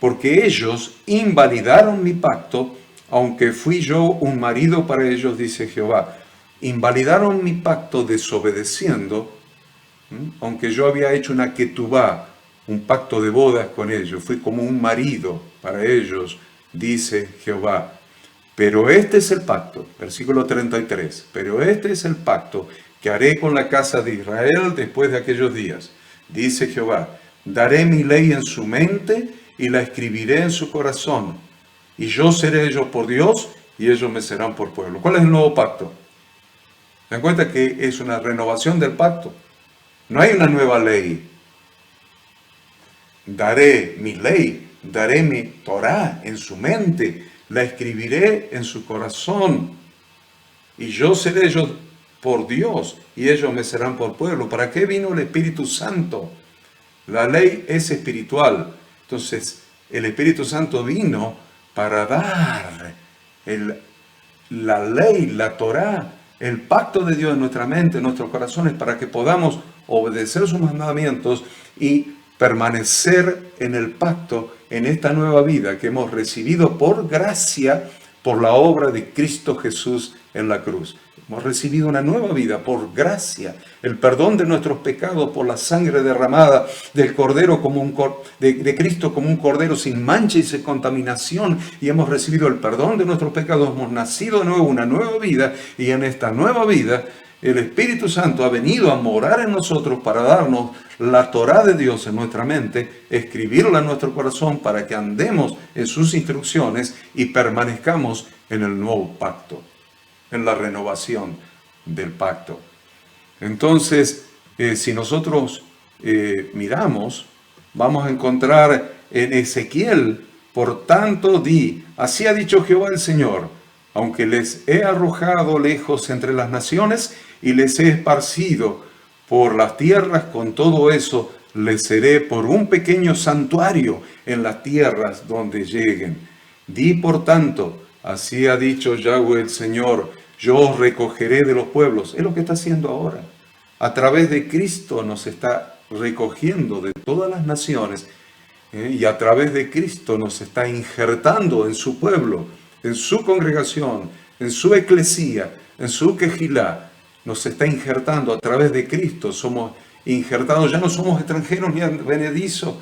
Porque ellos invalidaron mi pacto, aunque fui yo un marido para ellos, dice Jehová. Invalidaron mi pacto desobedeciendo, aunque yo había hecho una ketubá, un pacto de bodas con ellos, fui como un marido para ellos, dice Jehová. Pero este es el pacto, versículo 33, pero este es el pacto que haré con la casa de Israel después de aquellos días, dice Jehová. Daré mi ley en su mente y la escribiré en su corazón, y yo seré ellos por Dios, y ellos me serán por pueblo. ¿Cuál es el nuevo pacto? ¿Se dan cuenta que es una renovación del pacto? No hay una nueva ley. Daré mi ley, daré mi Torá en su mente, la escribiré en su corazón, y yo seré ellos por Dios, y ellos me serán por pueblo. ¿Para qué vino el Espíritu Santo? La ley es espiritual. Entonces, el Espíritu Santo vino para dar la ley, la Torá, el pacto de Dios en nuestra mente, en nuestros corazones, para que podamos obedecer sus mandamientos y permanecer en el pacto, en esta nueva vida que hemos recibido por gracia, por la obra de Cristo Jesús en la cruz. Hemos recibido una nueva vida por gracia, el perdón de nuestros pecados por la sangre derramada del Cordero de Cristo como un Cordero sin mancha y sin contaminación, y hemos recibido el perdón de nuestros pecados, hemos nacido de nuevo, una nueva vida, y en esta nueva vida el Espíritu Santo ha venido a morar en nosotros para darnos la Torá de Dios en nuestra mente, escribirla en nuestro corazón para que andemos en sus instrucciones y permanezcamos en el nuevo pacto, en la renovación del pacto. Entonces, si nosotros miramos, vamos a encontrar en Ezequiel, por tanto di, así ha dicho Jehová el Señor, aunque les he arrojado lejos entre las naciones y les he esparcido por las tierras, con todo eso les seré por un pequeño santuario en las tierras donde lleguen. Di por tanto, así ha dicho Yahweh el Señor, yo os recogeré de los pueblos. Es lo que está haciendo ahora. A través de Cristo nos está recogiendo de todas las naciones, y a través de Cristo nos está injertando en su pueblo, en su congregación, en su eclesía, en su quejilá. Nos está injertando a través de Cristo. Somos injertados, ya no somos extranjeros ni advenedizos.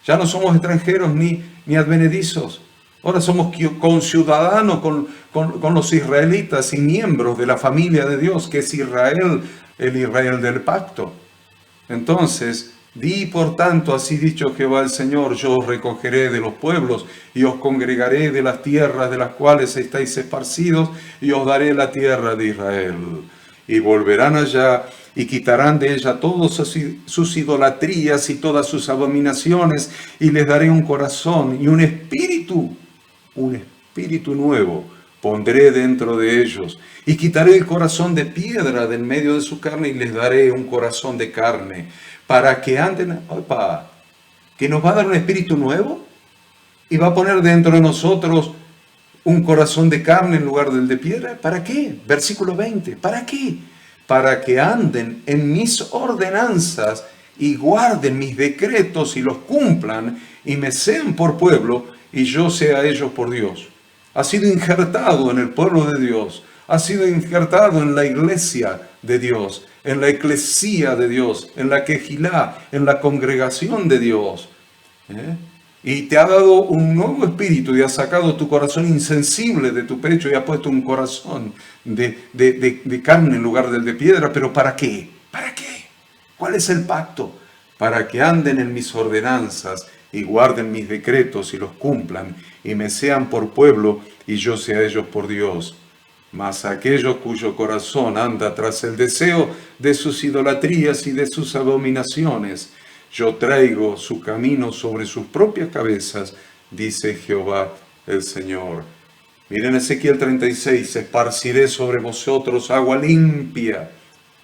Ya no somos extranjeros ni advenedizos. Ahora somos conciudadanos con los israelitas y miembros de la familia de Dios, que es Israel, el Israel del pacto. Entonces, Di por tanto, así dicho Jehová el Señor, yo os recogeré de los pueblos y os congregaré de las tierras de las cuales estáis esparcidos y os daré la tierra de Israel. Y volverán allá y quitarán de ella todas sus idolatrías y todas sus abominaciones, y les daré un corazón y un espíritu nuevo pondré dentro de ellos, y quitaré el corazón de piedra del medio de su carne, y les daré un corazón de carne, para que anden, opa, que nos va a dar un espíritu nuevo, y va a poner dentro de nosotros un corazón de carne en lugar del de piedra. ¿Para qué? Versículo 20, ¿para qué? Para que anden en mis ordenanzas y guarden mis decretos y los cumplan, y me sean por pueblo, y yo sea a ellos por Dios. Ha sido injertado en el pueblo de Dios, ha sido injertado en la iglesia de Dios, en la eclesía de Dios, en la quejilá, en la congregación de Dios. Y te ha dado un nuevo espíritu y ha sacado tu corazón insensible de tu pecho y ha puesto un corazón de carne en lugar del de piedra. ¿Pero para qué? ¿Para qué? ¿Cuál es el pacto? Para que anden en mis ordenanzas y guarden mis decretos y los cumplan, y me sean por pueblo, y yo sea ellos por Dios. Mas aquellos cuyo corazón anda tras el deseo de sus idolatrías y de sus abominaciones, yo traigo su camino sobre sus propias cabezas, dice Jehová el Señor. Miren Ezequiel 36, esparciré sobre vosotros agua limpia.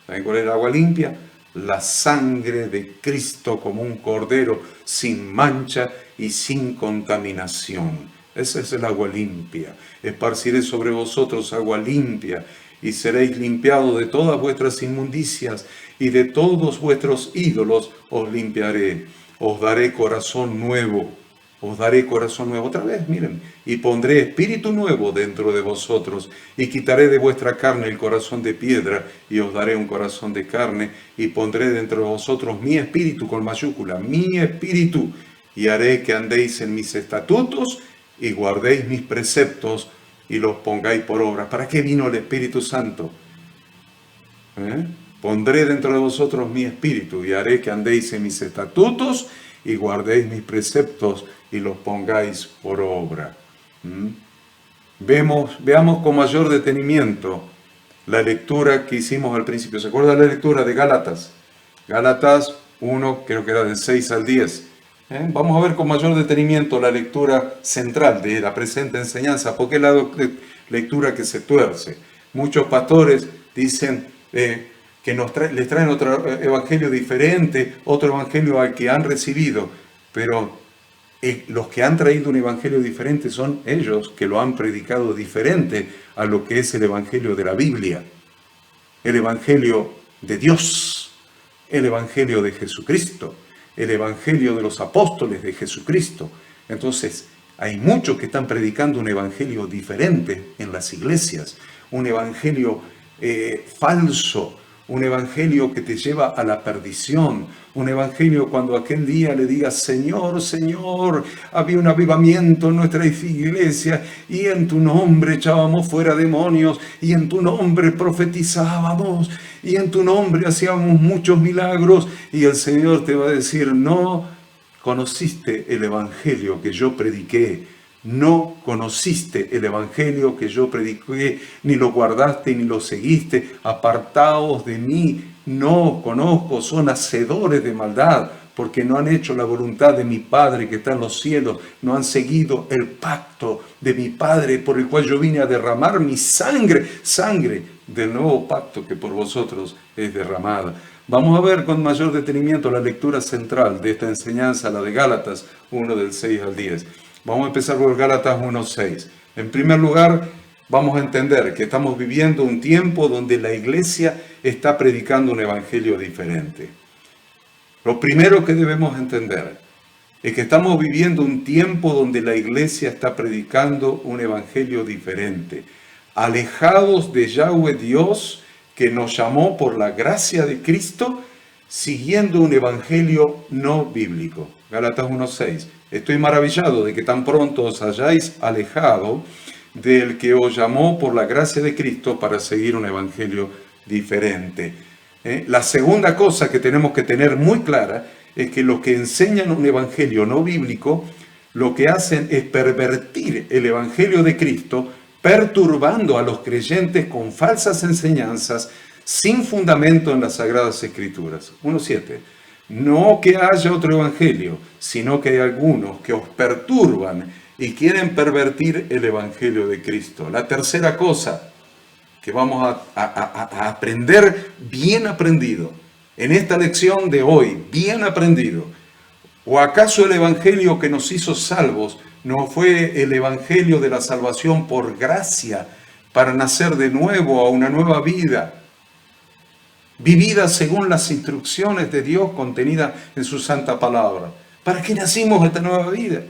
¿Saben cuál es el agua limpia? La sangre de Cristo como un cordero, sin mancha y sin contaminación. Esa es el agua limpia. Esparciré sobre vosotros agua limpia, y seréis limpiados de todas vuestras inmundicias, y de todos vuestros ídolos os limpiaré. Os daré corazón nuevo. Os daré corazón nuevo. Otra vez, miren. Y pondré espíritu nuevo dentro de vosotros, y quitaré de vuestra carne el corazón de piedra, y os daré un corazón de carne, y pondré dentro de vosotros mi espíritu, con mayúscula, mi espíritu, y haré que andéis en mis estatutos, y guardéis mis preceptos, y los pongáis por obra. ¿Para qué vino el Espíritu Santo? Pondré dentro de vosotros mi espíritu, y haré que andéis en mis estatutos, y guardéis mis preceptos, y los pongáis por obra. Veamos con mayor detenimiento la lectura que hicimos al principio. ¿Se acuerda la lectura de Gálatas? Gálatas 1, creo que era del 6 al 10. Vamos a ver con mayor detenimiento la lectura central de la presente enseñanza, porque es la lectura que se tuerce. Muchos pastores dicen que les traen otro evangelio diferente, otro evangelio al que han recibido, pero los que han traído un evangelio diferente son ellos que lo han predicado diferente a lo que es el evangelio de la Biblia, el evangelio de Dios, el evangelio de Jesucristo, el evangelio de los apóstoles de Jesucristo. Entonces, hay muchos que están predicando un evangelio diferente en las iglesias, un evangelio falso, un evangelio que te lleva a la perdición, un evangelio cuando aquel día le digas, Señor, Señor, había un avivamiento en nuestra iglesia y en tu nombre echábamos fuera demonios y en tu nombre profetizábamos y en tu nombre hacíamos muchos milagros, y el Señor te va a decir, no conociste el evangelio que yo prediqué. No conociste el evangelio que yo prediqué, ni lo guardaste, ni lo seguiste. Apartaos de mí, no conozco, son hacedores de maldad, porque no han hecho la voluntad de mi Padre que está en los cielos, no han seguido el pacto de mi Padre, por el cual yo vine a derramar mi sangre, sangre del nuevo pacto que por vosotros es derramada. Vamos a ver con mayor detenimiento la lectura central de esta enseñanza, la de Gálatas 1 del 6 al 10. Vamos a empezar por Gálatas 1:6. En primer lugar, vamos a entender que estamos viviendo un tiempo donde la iglesia está predicando un evangelio diferente. Lo primero que debemos entender es que estamos viviendo un tiempo donde la iglesia está predicando un evangelio diferente, alejados de Yahweh Dios, que nos llamó por la gracia de Cristo, siguiendo un evangelio no bíblico. Gálatas 1:6. Estoy maravillado de que tan pronto os hayáis alejado del que os llamó por la gracia de Cristo para seguir un evangelio diferente. La segunda cosa que tenemos que tener muy clara es que los que enseñan un evangelio no bíblico, lo que hacen es pervertir el evangelio de Cristo, perturbando a los creyentes con falsas enseñanzas sin fundamento en las Sagradas Escrituras. 1.7. No que haya otro evangelio, sino que hay algunos que os perturban y quieren pervertir el evangelio de Cristo. La tercera cosa que vamos a aprender, bien aprendido, en esta lección de hoy, bien aprendido. ¿O acaso el evangelio que nos hizo salvos no fue el evangelio de la salvación por gracia, para nacer de nuevo a una nueva vida, vivida según las instrucciones de Dios contenidas en su santa palabra? ¿Para qué nacimos esta nueva vida?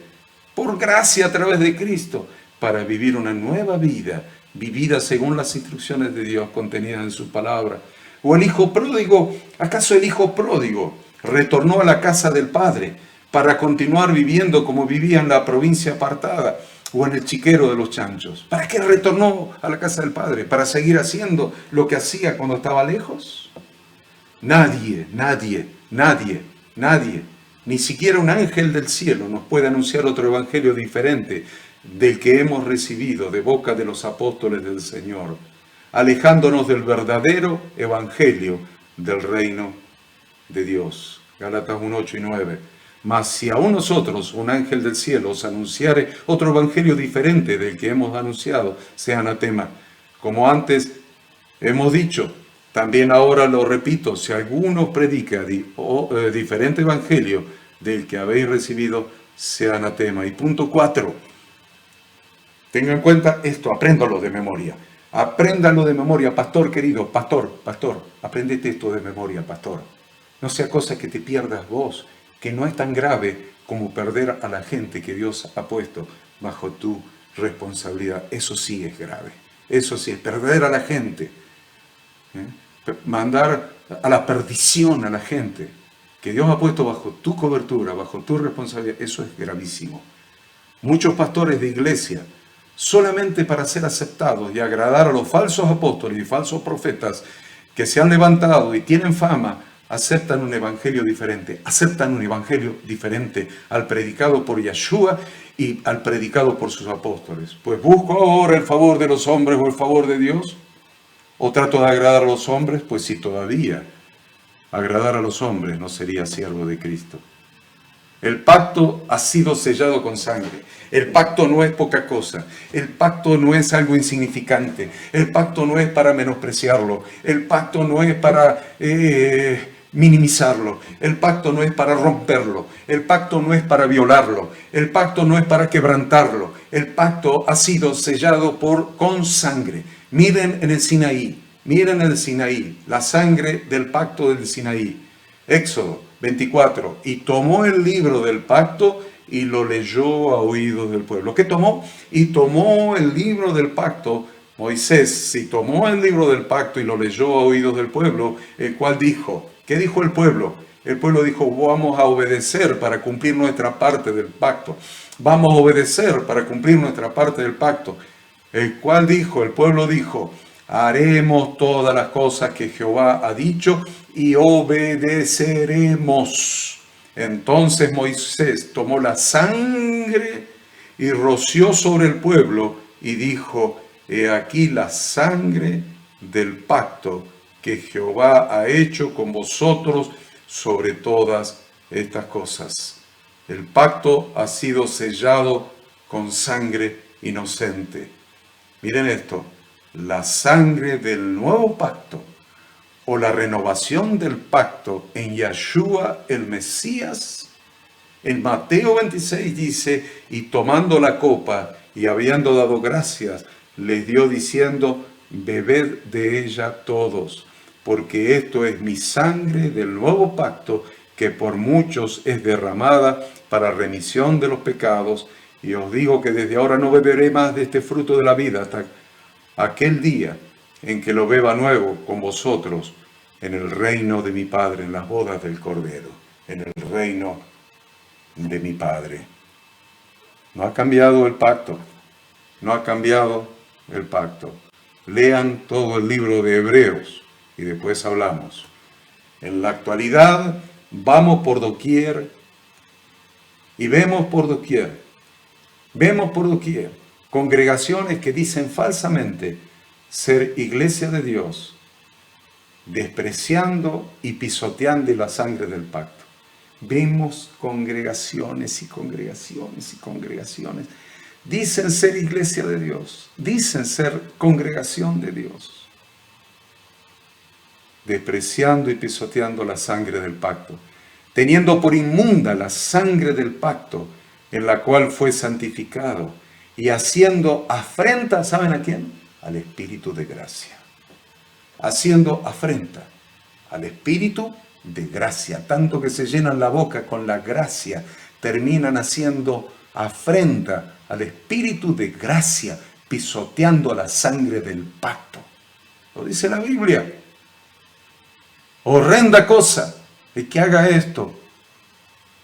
Por gracia a través de Cristo, para vivir una nueva vida, vivida según las instrucciones de Dios contenidas en su palabra. ¿O el hijo pródigo? ¿Acaso el hijo pródigo retornó a la casa del padre para continuar viviendo como vivía en la provincia apartada o en el chiquero de los chanchos? ¿Para qué retornó a la casa del padre? ¿Para seguir haciendo lo que hacía cuando estaba lejos? Nadie, ni siquiera un ángel del cielo nos puede anunciar otro evangelio diferente del que hemos recibido de boca de los apóstoles del Señor, alejándonos del verdadero evangelio del reino de Dios. Gálatas 1:8 y 9. Mas si aún nosotros, un ángel del cielo, os anunciare otro evangelio diferente del que hemos anunciado, sea anatema. Como antes hemos dicho, también ahora lo repito, si alguno predica diferente evangelio del que habéis recibido, sea anatema. Y punto 4. Tenga en cuenta esto, apréndalo de memoria. Apréndalo de memoria, pastor querido, pastor, aprendete esto de memoria, pastor. No sea cosa que te pierdas vos, que no es tan grave como perder a la gente que Dios ha puesto bajo tu responsabilidad. Eso sí es grave. Eso sí es perder a la gente. Mandar a la perdición a la gente que Dios ha puesto bajo tu cobertura, bajo tu responsabilidad. Eso es gravísimo. Muchos pastores de iglesia, solamente para ser aceptados y agradar a los falsos apóstoles y falsos profetas que se han levantado y tienen fama, aceptan un evangelio diferente al predicado por Yeshua y al predicado por sus apóstoles. Pues busco ahora el favor de los hombres o el favor de Dios, o trato de agradar a los hombres. Pues si todavía agradar a los hombres, no sería siervo de Cristo. El pacto ha sido sellado con sangre. El pacto no es poca cosa. El pacto no es algo insignificante. El pacto no es para menospreciarlo. El pacto no es para minimizarlo. El pacto no es para romperlo. El pacto no es para violarlo. El pacto no es para quebrantarlo. El pacto ha sido sellado con sangre. Miren en el Sinaí. Miren el Sinaí. La sangre del pacto del Sinaí. Éxodo 24, y tomó el libro del pacto y lo leyó a oídos del pueblo. ¿Qué tomó? Y tomó el libro del pacto. Moisés, si tomó el libro del pacto y lo leyó a oídos del pueblo, el cual dijo, ¿qué dijo el pueblo? El pueblo dijo, vamos a obedecer para cumplir nuestra parte del pacto. Vamos a obedecer para cumplir nuestra parte del pacto. El cual dijo, el pueblo dijo, haremos todas las cosas que Jehová ha dicho y obedeceremos. Entonces Moisés tomó la sangre y roció sobre el pueblo y dijo, he aquí la sangre del pacto que Jehová ha hecho con vosotros sobre todas estas cosas. El pacto ha sido sellado con sangre inocente. Miren esto, la sangre del nuevo pacto o la renovación del pacto en Yeshua el Mesías. En Mateo 26 dice, y tomando la copa y habiendo dado gracias, les dio diciendo, bebed de ella todos, porque esto es mi sangre del nuevo pacto, que por muchos es derramada para remisión de los pecados, y os digo que desde ahora no beberé más de este fruto de la vida hasta aquel día en que lo beba nuevo con vosotros en el reino de mi Padre, en las bodas del Cordero, en el reino de mi Padre. No ha cambiado el pacto, no ha cambiado el pacto. Lean todo el libro de Hebreos y después hablamos. En la actualidad, vamos por doquier y vemos por doquier congregaciones que dicen falsamente ser iglesia de Dios, despreciando y pisoteando la sangre del pacto. Vemos congregaciones y congregaciones y congregaciones. Dicen ser iglesia de Dios, dicen ser congregación de Dios, despreciando y pisoteando la sangre del pacto, teniendo por inmunda la sangre del pacto en la cual fue santificado, y haciendo afrenta, ¿saben a quién? Al Espíritu de gracia. Haciendo afrenta al Espíritu de gracia, tanto que se llenan la boca con la gracia, terminan haciendo afrenta al Espíritu de gracia, pisoteando la sangre del pacto. Lo dice la Biblia. Horrenda cosa el que haga esto,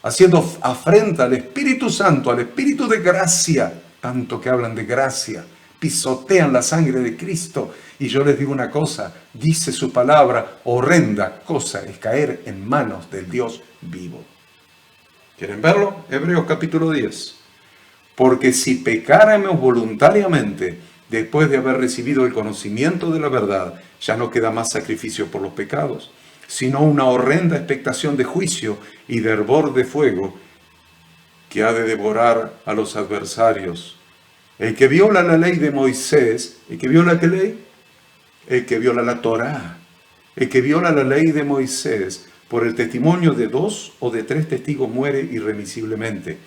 haciendo afrenta al Espíritu Santo, al Espíritu de gracia, tanto que hablan de gracia, pisotean la sangre de Cristo. Y yo les digo una cosa, dice su palabra, horrenda cosa es caer en manos del Dios vivo. ¿Quieren verlo? Hebreos capítulo 10. Porque si pecáramos voluntariamente, después de haber recibido el conocimiento de la verdad, ya no queda más sacrificio por los pecados, sino una horrenda expectación de juicio y de hervor de fuego que ha de devorar a los adversarios. El que viola la ley de Moisés, ¿el que viola qué ley? El que viola la Torá, el que viola la ley de Moisés, por el testimonio de 2 o de 3 testigos muere irremisiblemente.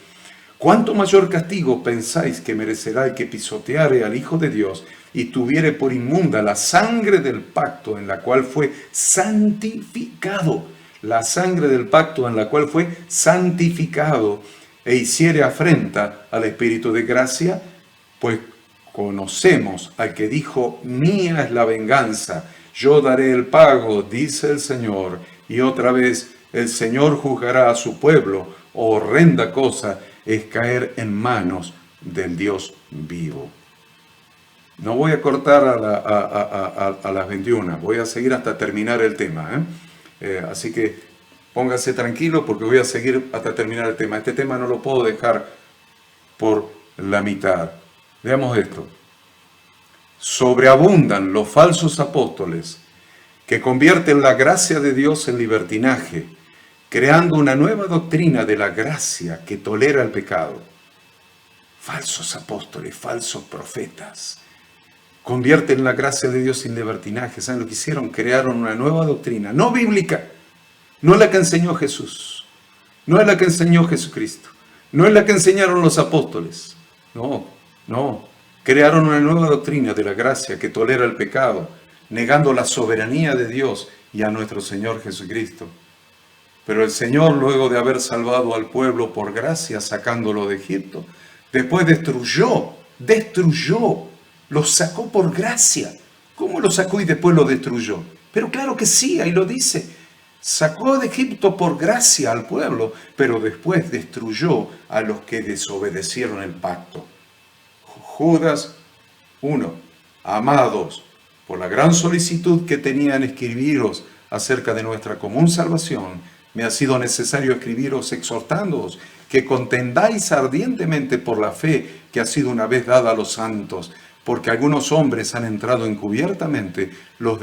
¿Cuánto mayor castigo pensáis que merecerá el que pisoteare al Hijo de Dios y tuviere por inmunda la sangre del pacto en la cual fue santificado? La sangre del pacto en la cual fue santificado, e hiciere afrenta al Espíritu de gracia, pues conocemos al que dijo, mía es la venganza, yo daré el pago, dice el Señor. Y otra vez, el Señor juzgará a su pueblo. Horrenda cosa es caer en manos del Dios vivo. No voy a cortar a las 21, voy a seguir hasta terminar el tema. Así que póngase tranquilo porque voy a seguir hasta terminar el tema. Este tema no lo puedo dejar por la mitad. Veamos esto. Sobreabundan los falsos apóstoles que convierten la gracia de Dios en libertinaje, creando una nueva doctrina de la gracia que tolera el pecado. Falsos apóstoles, falsos profetas, convierten la gracia de Dios en libertinaje. ¿Saben lo que hicieron? Crearon una nueva doctrina, no bíblica, no es la que enseñó Jesús, no es la que enseñó Jesucristo, no es la que enseñaron los apóstoles. No, crearon una nueva doctrina de la gracia que tolera el pecado, negando la soberanía de Dios y a nuestro Señor Jesucristo. Pero el Señor, luego de haber salvado al pueblo por gracia, sacándolo de Egipto, después destruyó, lo sacó por gracia. ¿Cómo lo sacó y después lo destruyó? Pero claro que sí, ahí lo dice. Sacó de Egipto por gracia al pueblo, pero después destruyó a los que desobedecieron el pacto. Judas 1. Amados, por la gran solicitud que tenía en escribiros acerca de nuestra común salvación, me ha sido necesario escribiros exhortándoos que contendáis ardientemente por la fe que ha sido una vez dada a los santos, porque algunos hombres han entrado encubiertamente, los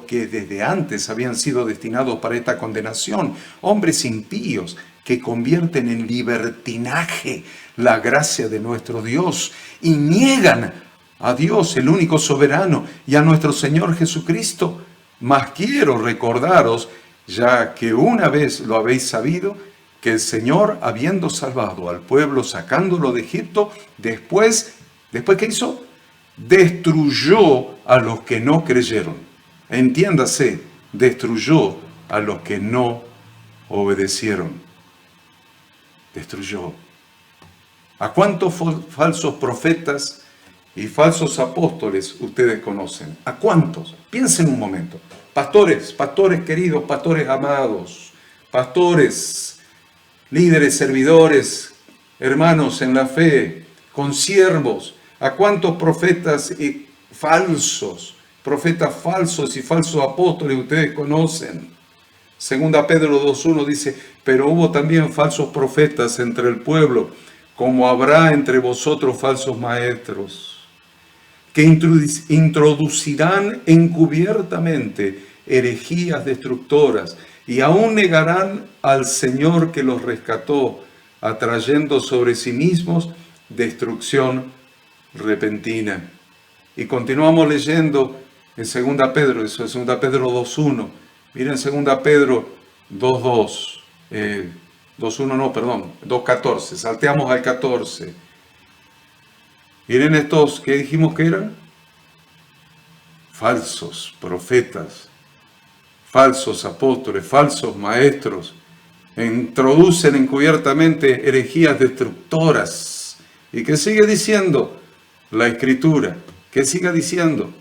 que desde antes habían sido destinados para esta condenación, hombres impíos que convierten en libertinaje la gracia de nuestro Dios y niegan a Dios, el único soberano, y a nuestro Señor Jesucristo. Mas quiero recordaros, ya que una vez lo habéis sabido, que el Señor, habiendo salvado al pueblo, sacándolo de Egipto, después ¿qué hizo? Destruyó a los que no creyeron. Entiéndase, destruyó a los que no obedecieron. Destruyó. ¿A cuántos falsos profetas y falsos apóstoles ustedes conocen? ¿A cuántos? Piensen un momento. Pastores queridos, pastores amados, pastores, líderes, servidores, hermanos en la fe, consiervos. ¿A cuántos profetas falsos y falsos apóstoles ustedes conocen? Segunda Pedro 2.1 dice, pero hubo también falsos profetas entre el pueblo, como habrá entre vosotros falsos maestros, que introducirán encubiertamente herejías destructoras y aún negarán al Señor que los rescató, atrayendo sobre sí mismos destrucción repentina. Y continuamos leyendo en 2 Pedro, eso es 2 Pedro 2.1. Miren 2 Pedro 2.2. 2.1 no, perdón, 2.14. Salteamos al 14. Miren estos que dijimos que eran falsos profetas, falsos apóstoles, falsos maestros. Introducen encubiertamente herejías destructoras. ¿Y qué sigue diciendo la Escritura? ¿Qué sigue diciendo?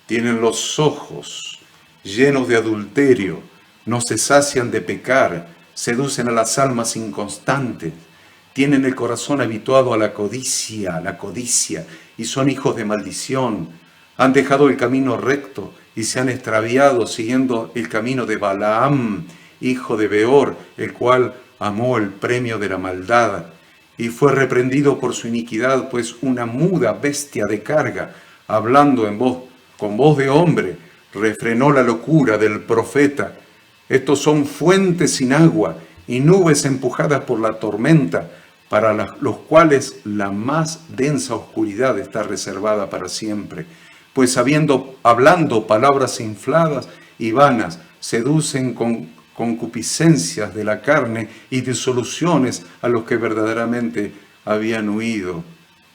Tienen los ojos llenos de adulterio, no se sacian de pecar, seducen a las almas inconstantes, tienen el corazón habituado a la codicia, y son hijos de maldición. Han dejado el camino recto y se han extraviado siguiendo el camino de Balaam, hijo de Beor, el cual amó el premio de la maldad y fue reprendido por su iniquidad, pues una muda bestia de carga, hablando con voz de hombre, refrenó la locura del profeta. Estos son fuentes sin agua y nubes empujadas por la tormenta, para los cuales la más densa oscuridad está reservada para siempre. Pues hablando palabras infladas y vanas, seducen con concupiscencias de la carne y disoluciones a los que verdaderamente habían huido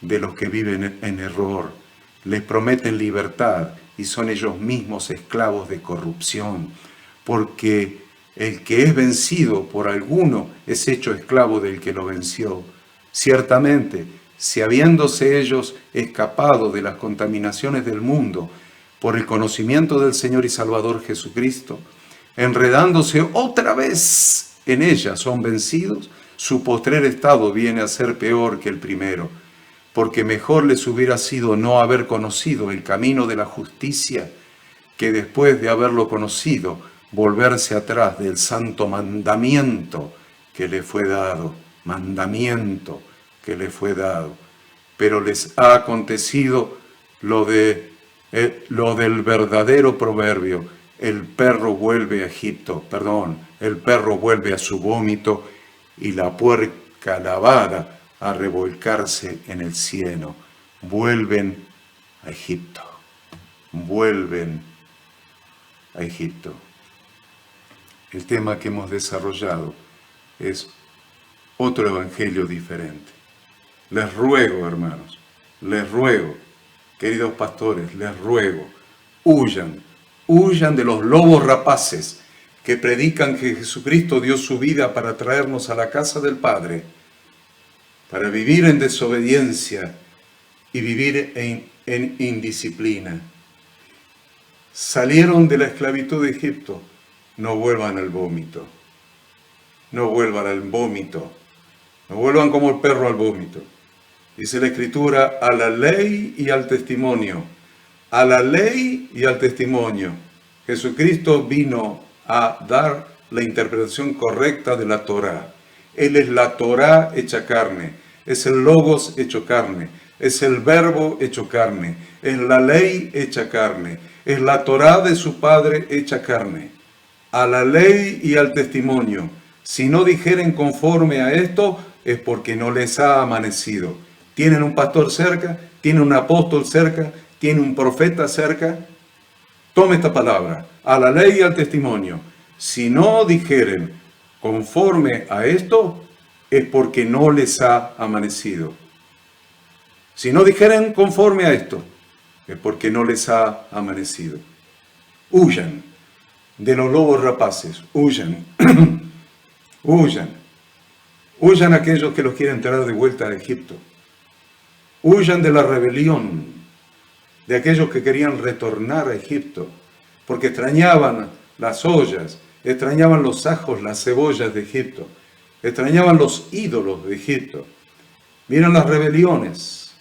de los que viven en error. Les prometen libertad y son ellos mismos esclavos de corrupción, porque el que es vencido por alguno es hecho esclavo del que lo venció. Ciertamente, si habiéndose ellos escapado de las contaminaciones del mundo por el conocimiento del Señor y Salvador Jesucristo, enredándose otra vez en ellas son vencidos, su postrer estado viene a ser peor que el primero, porque mejor les hubiera sido no haber conocido el camino de la justicia, que después de haberlo conocido, volverse atrás del santo mandamiento que le fue dado, Pero les ha acontecido lo del verdadero proverbio: el perro vuelve a su vómito y la puerca lavada a revolcarse en el cieno. Vuelven a Egipto. El tema que hemos desarrollado es otro evangelio diferente. Les ruego, hermanos, queridos pastores, les ruego, huyan de los lobos rapaces que predican que Jesucristo dio su vida para traernos a la casa del Padre, para vivir en desobediencia y vivir en indisciplina. Salieron de la esclavitud de Egipto, no vuelvan al vómito. No vuelvan como el perro al vómito. Dice la Escritura, a la ley y al testimonio. Jesucristo vino a dar la interpretación correcta de la Torá. Él es la Torá hecha carne, es el Logos hecho carne, es el Verbo hecho carne, es la ley hecha carne, es la Torá de su Padre hecha carne. A la ley y al testimonio. Si no dijeren conforme a esto, es porque no les ha amanecido. ¿Tienen un pastor cerca? ¿Tienen un apóstol cerca? ¿Tienen un profeta cerca? Tome esta palabra, a la ley y al testimonio. Si no dijeren conforme a esto, es porque no les ha amanecido. Si no dijeren conforme a esto, es porque no les ha amanecido. Huyan de los lobos rapaces, huyan. Huyan aquellos que los quieren traer de vuelta a Egipto. Huyan de la rebelión de aquellos que querían retornar a Egipto, porque extrañaban las ollas, extrañaban los ajos, las cebollas de Egipto, extrañaban los ídolos de Egipto. Miren las rebeliones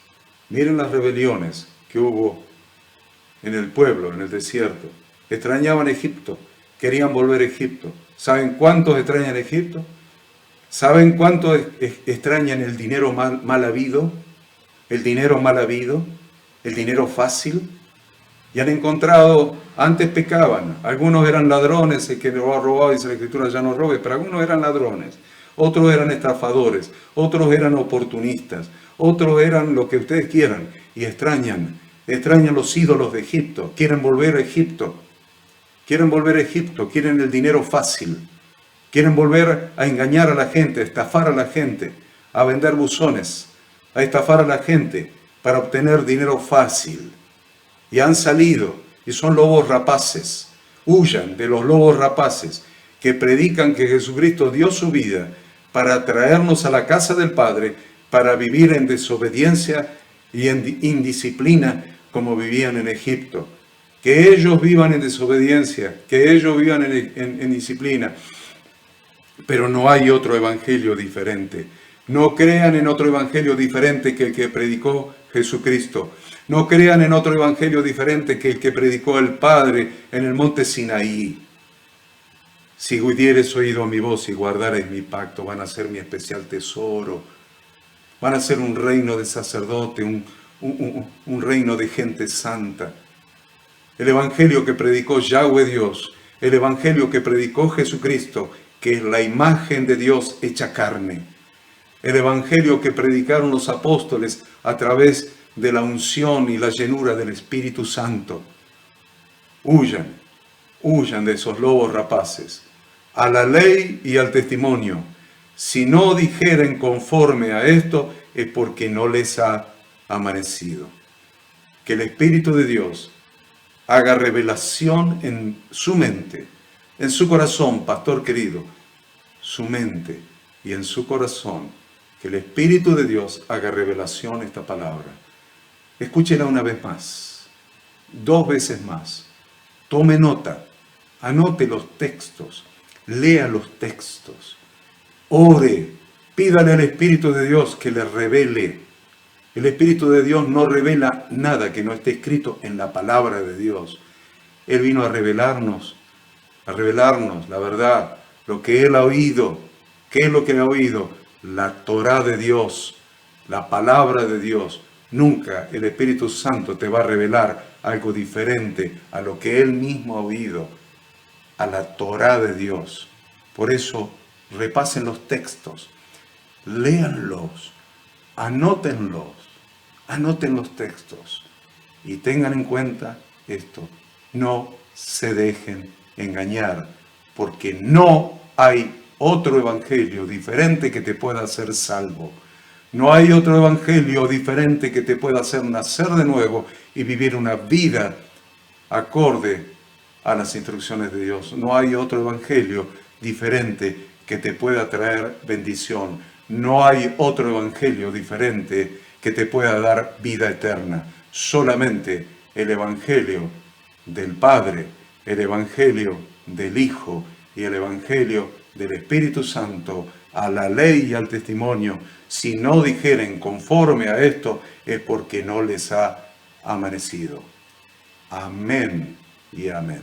que hubo en el pueblo, en el desierto. Extrañaban Egipto, Querían volver a Egipto. ¿Saben cuántos extrañan Egipto? ¿Saben cuántos extrañan el dinero mal habido? El dinero mal habido, el dinero fácil. Y han encontrado, antes pecaban, algunos eran ladrones, el que lo ha robado, dice la Escritura, ya no robe, pero algunos eran ladrones, otros eran estafadores, otros eran oportunistas, otros eran lo que ustedes quieran, y extrañan los ídolos de Egipto, quieren volver a Egipto, quieren el dinero fácil, quieren volver a engañar a la gente, a estafar a la gente, a vender buzones, a estafar a la gente para obtener dinero fácil. Y han salido, y son lobos rapaces. Huyan de los lobos rapaces que predican que Jesucristo dio su vida para traernos a la casa del Padre, para vivir en desobediencia y en indisciplina como vivían en Egipto. Que ellos vivan en desobediencia, que ellos vivan en disciplina. Pero no hay otro evangelio diferente. No crean en otro evangelio diferente que el que predicó Jesucristo. No crean en otro evangelio diferente que el que predicó el Padre en el monte Sinaí. Si dieres oído a mi voz y guardares mi pacto, van a ser mi especial tesoro. Van a ser un reino de sacerdote, un reino de gente santa. El evangelio que predicó Yahweh Dios, el evangelio que predicó Jesucristo, que es la imagen de Dios hecha carne. El evangelio que predicaron los apóstoles a través de la unción y la llenura del Espíritu Santo. Huyan de esos lobos rapaces, a la ley y al testimonio. Si no dijeren conforme a esto, es porque no les ha amanecido. Que el Espíritu de Dios haga revelación en su mente, en su corazón, pastor querido, su mente y en su corazón. Que el Espíritu de Dios haga revelación esta palabra. Escúchela una vez más, 2 veces más. Tome nota, anote los textos, lea los textos, ore, pídale al Espíritu de Dios que le revele. El Espíritu de Dios no revela nada que no esté escrito en la palabra de Dios. Él vino a revelarnos la verdad, lo que Él ha oído. ¿Qué es lo que ha oído? La Torá de Dios, la palabra de Dios. Nunca el Espíritu Santo te va a revelar algo diferente a lo que Él mismo ha oído, a la Torá de Dios. Por eso, repasen los textos, léanlos, anoten los textos y tengan en cuenta esto. No se dejen engañar, porque no hay otro evangelio diferente que te pueda hacer salvo. No hay otro evangelio diferente que te pueda hacer nacer de nuevo y vivir una vida acorde a las instrucciones de Dios. No hay otro evangelio diferente que te pueda traer bendición. No hay otro evangelio diferente que te pueda dar vida eterna. Solamente el evangelio del Padre, el evangelio del Hijo y el evangelio del Espíritu Santo, a la ley y al testimonio. Si no dijeren conforme a esto, es porque no les ha amanecido. Amén y amén.